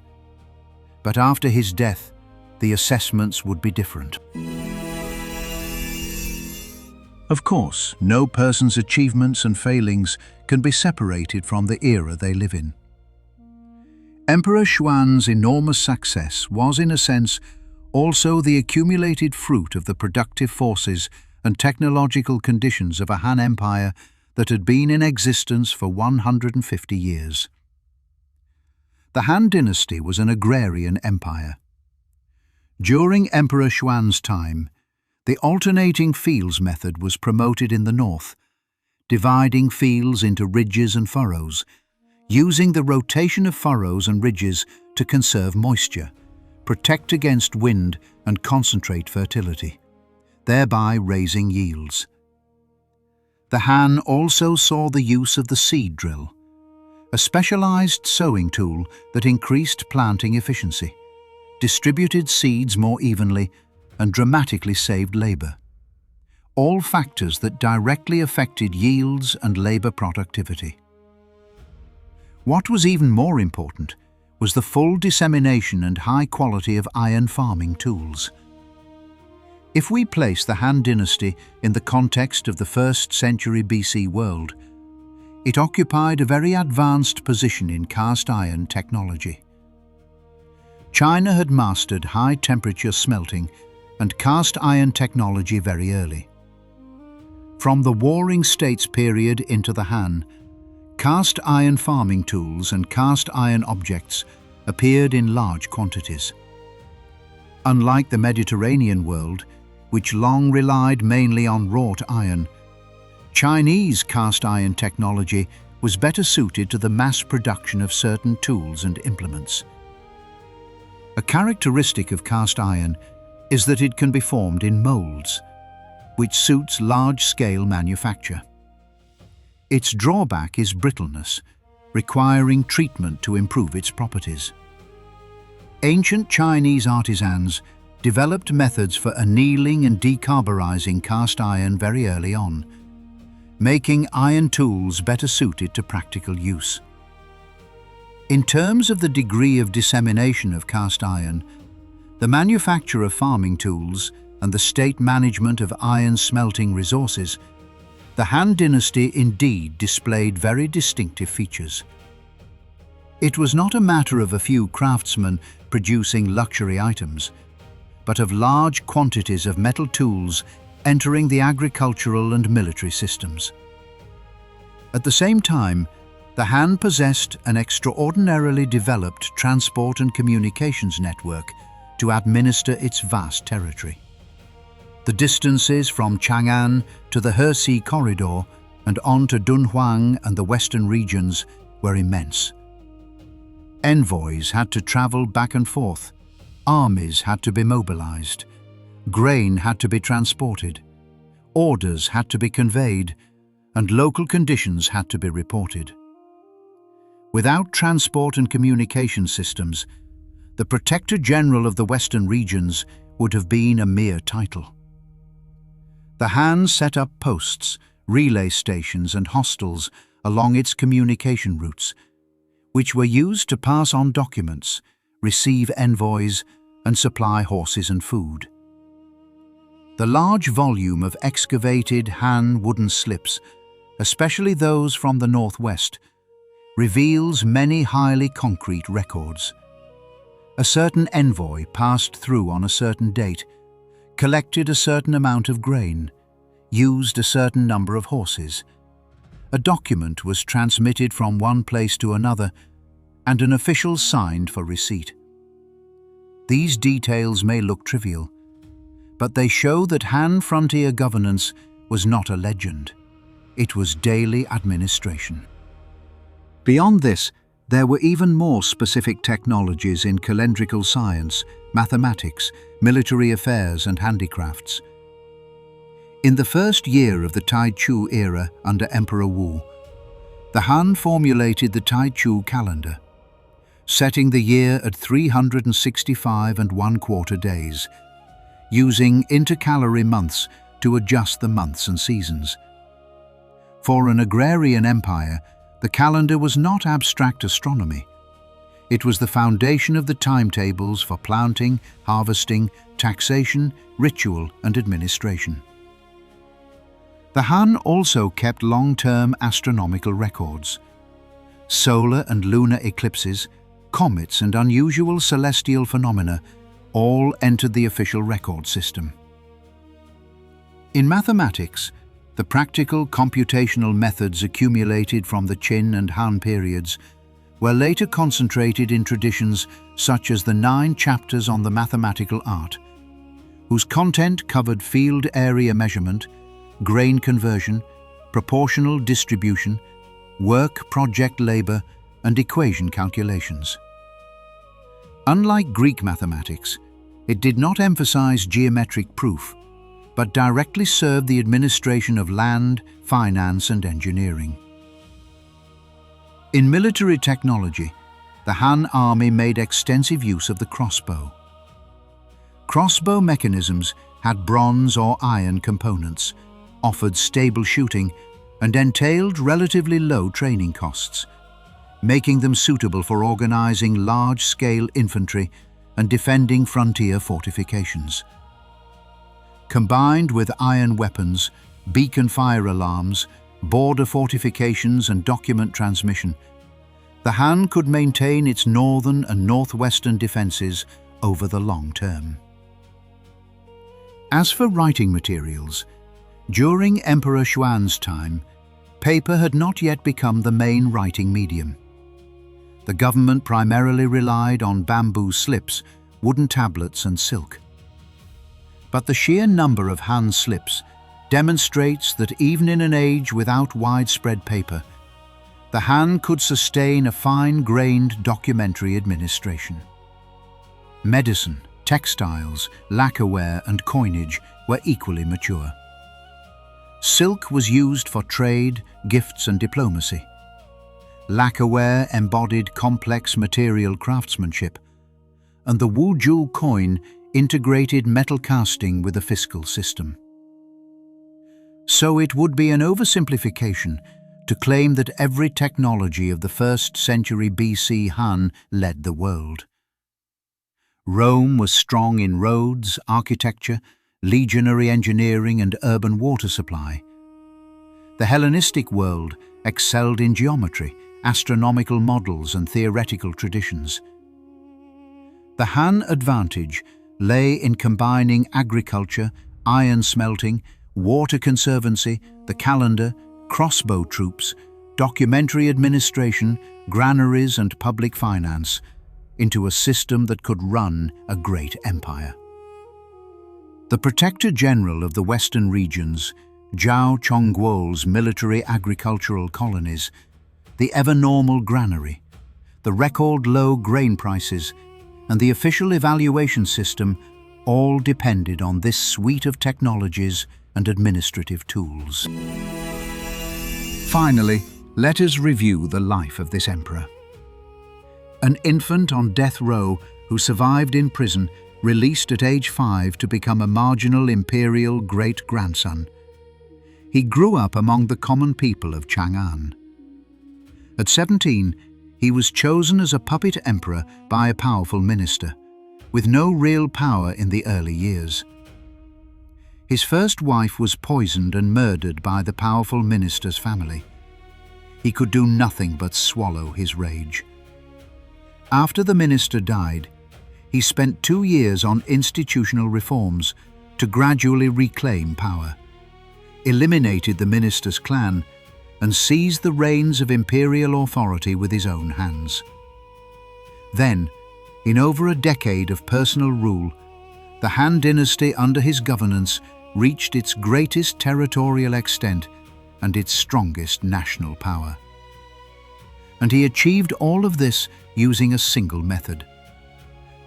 But after his death, the assessments would be different. Of course, no person's achievements and failings can be separated from the era they live in. Emperor Xuan's enormous success was, in a sense, also the accumulated fruit of the productive forces and technological conditions of a Han Empire that had been in existence for 150 years. The Han Dynasty was an agrarian empire. During Emperor Xuan's time, the alternating fields method was promoted in the north, dividing fields into ridges and furrows, using the rotation of furrows and ridges to conserve moisture, protect against wind and concentrate fertility, thereby raising yields. The Han also saw the use of the seed drill, a specialized sowing tool that increased planting efficiency, distributed seeds more evenly, and dramatically saved labor. All factors that directly affected yields and labor productivity. What was even more important was the full dissemination and high quality of iron farming tools. If we place the Han Dynasty in the context of the 1st century BC world, it occupied a very advanced position in cast iron technology. China had mastered high-temperature smelting and cast iron technology very early. From the Warring States period into the Han, cast iron farming tools and cast iron objects appeared in large quantities. Unlike the Mediterranean world, which long relied mainly on wrought iron, Chinese cast iron technology was better suited to the mass production of certain tools and implements. A characteristic of cast iron is that it can be formed in molds, which suits large-scale manufacture. Its drawback is brittleness, requiring treatment to improve its properties. Ancient Chinese artisans developed methods for annealing and decarburizing cast iron very early on, making iron tools better suited to practical use. In terms of the degree of dissemination of cast iron, the manufacture of farming tools, and the state management of iron smelting resources, the Han Dynasty indeed displayed very distinctive features. It was not a matter of a few craftsmen producing luxury items, but of large quantities of metal tools entering the agricultural and military systems. At the same time, the Han possessed an extraordinarily developed transport and communications network to administer its vast territory. The distances from Chang'an to the He corridor and on to Dunhuang and the western regions were immense. Envoys had to travel back and forth, armies had to be mobilized, grain had to be transported, orders had to be conveyed, and local conditions had to be reported. Without transport and communication systems, the Protector General of the Western regions would have been a mere title. The Han set up posts, relay stations and hostels along its communication routes, which were used to pass on documents, receive envoys, and supply horses and food. The large volume of excavated Han wooden slips, especially those from the northwest, reveals many highly concrete records. A certain envoy passed through on a certain date, collected a certain amount of grain, used a certain number of horses. A document was transmitted from one place to another, and an official signed for receipt. These details may look trivial, but they show that Han frontier governance was not a legend. It was daily administration. Beyond this, there were even more specific technologies in calendrical science, mathematics, military affairs, and handicrafts. In the first year of the Taichu era under Emperor Wu, the Han formulated the Taichu calendar, setting the year at 365 1/4 days, using intercalary months to adjust the months and seasons. For an agrarian empire, the calendar was not abstract astronomy. It was the foundation of the timetables for planting, harvesting, taxation, ritual, and administration. The Han also kept long-term astronomical records. Solar and lunar eclipses, comets, and unusual celestial phenomena all entered the official record system. In mathematics, the practical computational methods accumulated from the Qin and Han periods were later concentrated in traditions such as the 9 chapters on the mathematical art, whose content covered field area measurement, grain conversion, proportional distribution, work project labor, and equation calculations. Unlike Greek mathematics, it did not emphasize geometric proof, but directly served the administration of land, finance, and engineering. In military technology, the Han army made extensive use of the crossbow. Crossbow mechanisms had bronze or iron components, offered stable shooting, and entailed relatively low training costs, making them suitable for organizing large-scale infantry and defending frontier fortifications. Combined with iron weapons, beacon fire alarms, border fortifications, and document transmission, the Han could maintain its northern and northwestern defenses over the long term. As for writing materials, during Emperor Xuan's time, paper had not yet become the main writing medium. The government primarily relied on bamboo slips, wooden tablets, and silk. But the sheer number of Han slips demonstrates that even in an age without widespread paper, the Han could sustain a fine-grained documentary administration. Medicine, textiles, lacquerware, and coinage were equally mature. Silk was used for trade, gifts, and diplomacy. Lacquerware embodied complex material craftsmanship, and the Wuzhou coin integrated metal casting with a fiscal system. So it would be an oversimplification to claim that every technology of the 1st century BC Han led the world. Rome was strong in roads, architecture, legionary engineering and urban water supply. The Hellenistic world excelled in geometry, astronomical models and theoretical traditions. The Han advantage lay in combining agriculture, iron smelting, water conservancy, the calendar, crossbow troops, documentary administration, granaries and public finance into a system that could run a great empire. The Protector General of the Western regions, Zhao Chongguo's military agricultural colonies, the ever-normal granary, the record-low grain prices, and the official evaluation system all depended on this suite of technologies and administrative tools. Finally, let us review the life of this emperor. An infant on death row who survived in prison, released at age 5 to become a marginal imperial great-grandson. He grew up among the common people of Chang'an. At 17, he was chosen as a puppet emperor by a powerful minister, with no real power in the early years. His first wife was poisoned and murdered by the powerful minister's family. He could do nothing but swallow his rage. After the minister died, he spent 2 years on institutional reforms to gradually reclaim power, eliminated the minister's clan, and seized the reins of imperial authority with his own hands. Then, in over a decade of personal rule, the Han dynasty under his governance reached its greatest territorial extent and its strongest national power. And he achieved all of this using a single method: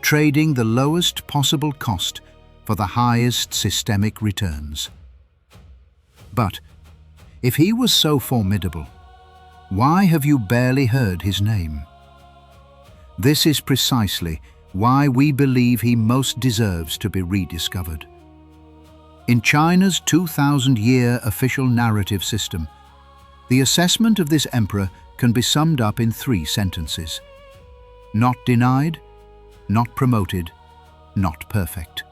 trading the lowest possible cost for the highest systemic returns. But if he was so formidable, why have you barely heard his name? This is precisely why we believe he most deserves to be rediscovered. In China's 2,000-year official narrative system, the assessment of this emperor can be summed up in 3 sentences: not denied, not promoted, not perfect.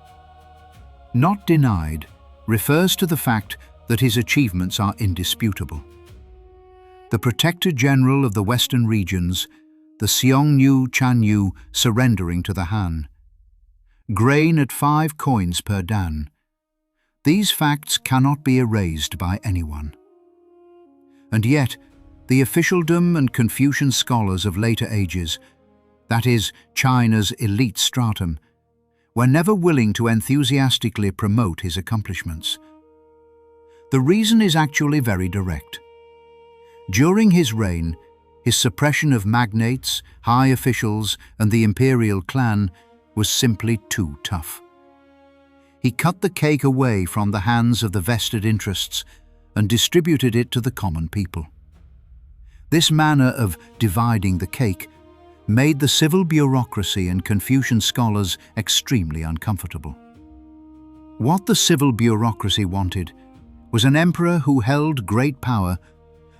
Not denied refers to the fact that his achievements are indisputable. The Protector General of the Western regions, the Xiongnu surrendering to the Han. Grain at 5 coins per dan. These facts cannot be erased by anyone. And yet, the officialdom and Confucian scholars of later ages, that is, China's elite stratum, were never willing to enthusiastically promote his accomplishments. The reason is actually very direct. During his reign, his suppression of magnates, high officials, and the imperial clan was simply too tough. He cut the cake away from the hands of the vested interests and distributed it to the common people. This manner of dividing the cake made the civil bureaucracy and Confucian scholars extremely uncomfortable. What the civil bureaucracy wanted was an emperor who held great power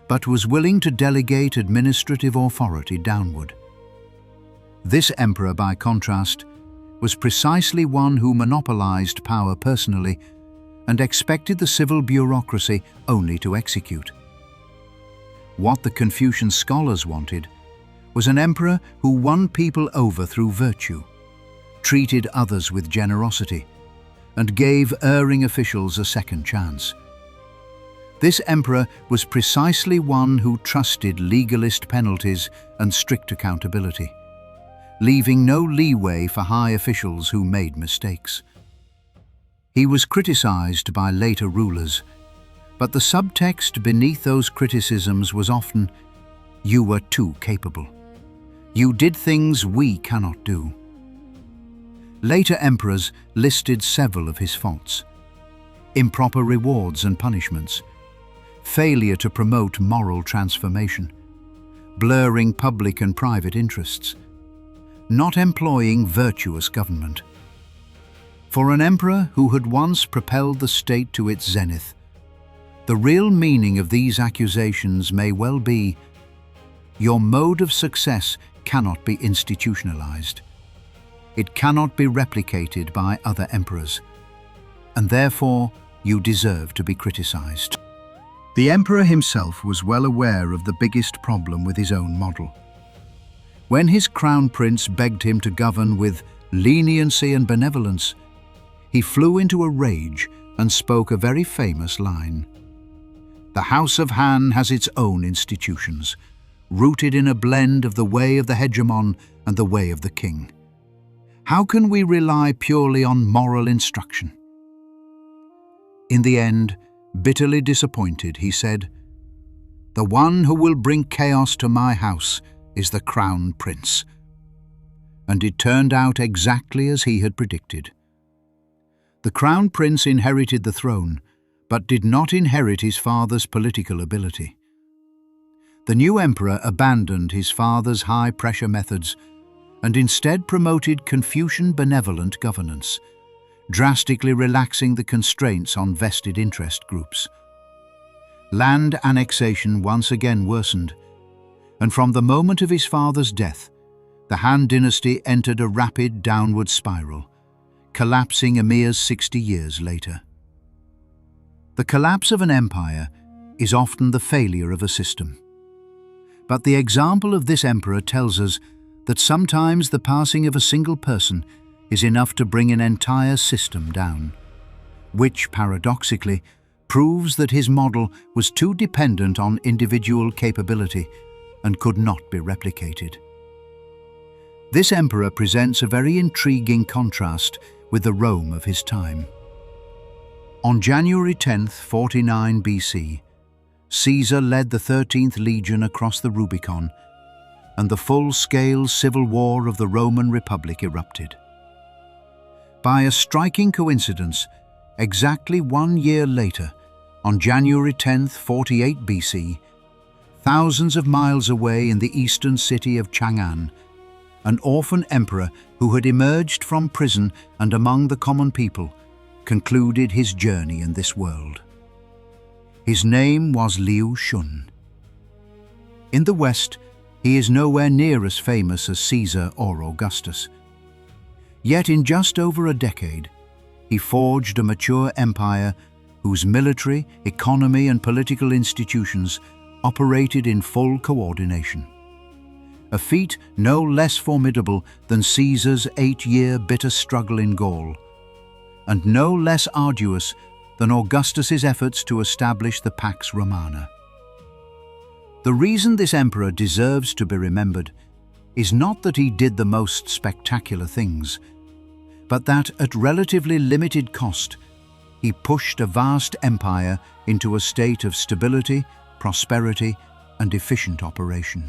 but was willing to delegate administrative authority downward. This emperor, by contrast, was precisely one who monopolized power personally and expected the civil bureaucracy only to execute. What the Confucian scholars wanted was an emperor who won people over through virtue, treated others with generosity, and gave erring officials a second chance. This emperor was precisely one who trusted legalist penalties and strict accountability, leaving no leeway for high officials who made mistakes. He was criticized by later rulers, but the subtext beneath those criticisms was often, "You were too capable. You did things we cannot do." Later emperors listed several of his faults: improper rewards and punishments, failure to promote moral transformation, blurring public and private interests, not employing virtuous government. For an emperor who had once propelled the state to its zenith, The real meaning of these accusations may well be, your mode of success cannot be institutionalized. It cannot be replicated by other emperors, and therefore you deserve to be criticized. The emperor himself was well aware of the biggest problem with his own model. When his crown prince begged him to govern with leniency and benevolence, he flew into a rage and spoke a very famous line. The House of Han has its own institutions, rooted in a blend of the way of the hegemon and the way of the king. How can we rely purely on moral instruction? In the end, bitterly disappointed, he said, "The one who will bring chaos to my house is the crown prince." And it turned out exactly as he had predicted. The crown prince inherited the throne, but did not inherit his father's political ability. The new emperor abandoned his father's high-pressure methods and instead promoted Confucian benevolent governance, drastically relaxing the constraints on vested interest groups. Land annexation once again worsened, and from the moment of his father's death, the Han dynasty entered a rapid downward spiral, collapsing a mere 60 years later. The collapse of an empire is often the failure of a system. But the example of this emperor tells us that sometimes the passing of a single person is enough to bring an entire system down, which, paradoxically, proves that his model was too dependent on individual capability and could not be replicated. This emperor presents a very intriguing contrast with the Rome of his time. On January 10, 49 BC, Caesar led the 13th Legion across the Rubicon, and the full-scale civil war of the Roman Republic erupted. By a striking coincidence, exactly 1 year later, on January 10, 48 BC, thousands of miles away in the eastern city of Chang'an, an orphan emperor who had emerged from prison and among the common people concluded his journey in this world. His name was Liu Xun. In the West, he is nowhere near as famous as Caesar or Augustus. Yet in just over a decade, he forged a mature empire whose military, economy and political institutions operated in full coordination. A feat no less formidable than Caesar's 8-year bitter struggle in Gaul, and no less arduous than Augustus's efforts to establish the Pax Romana. The reason this emperor deserves to be remembered is not that he did the most spectacular things, but that at relatively limited cost, he pushed a vast empire into a state of stability, prosperity, and efficient operation.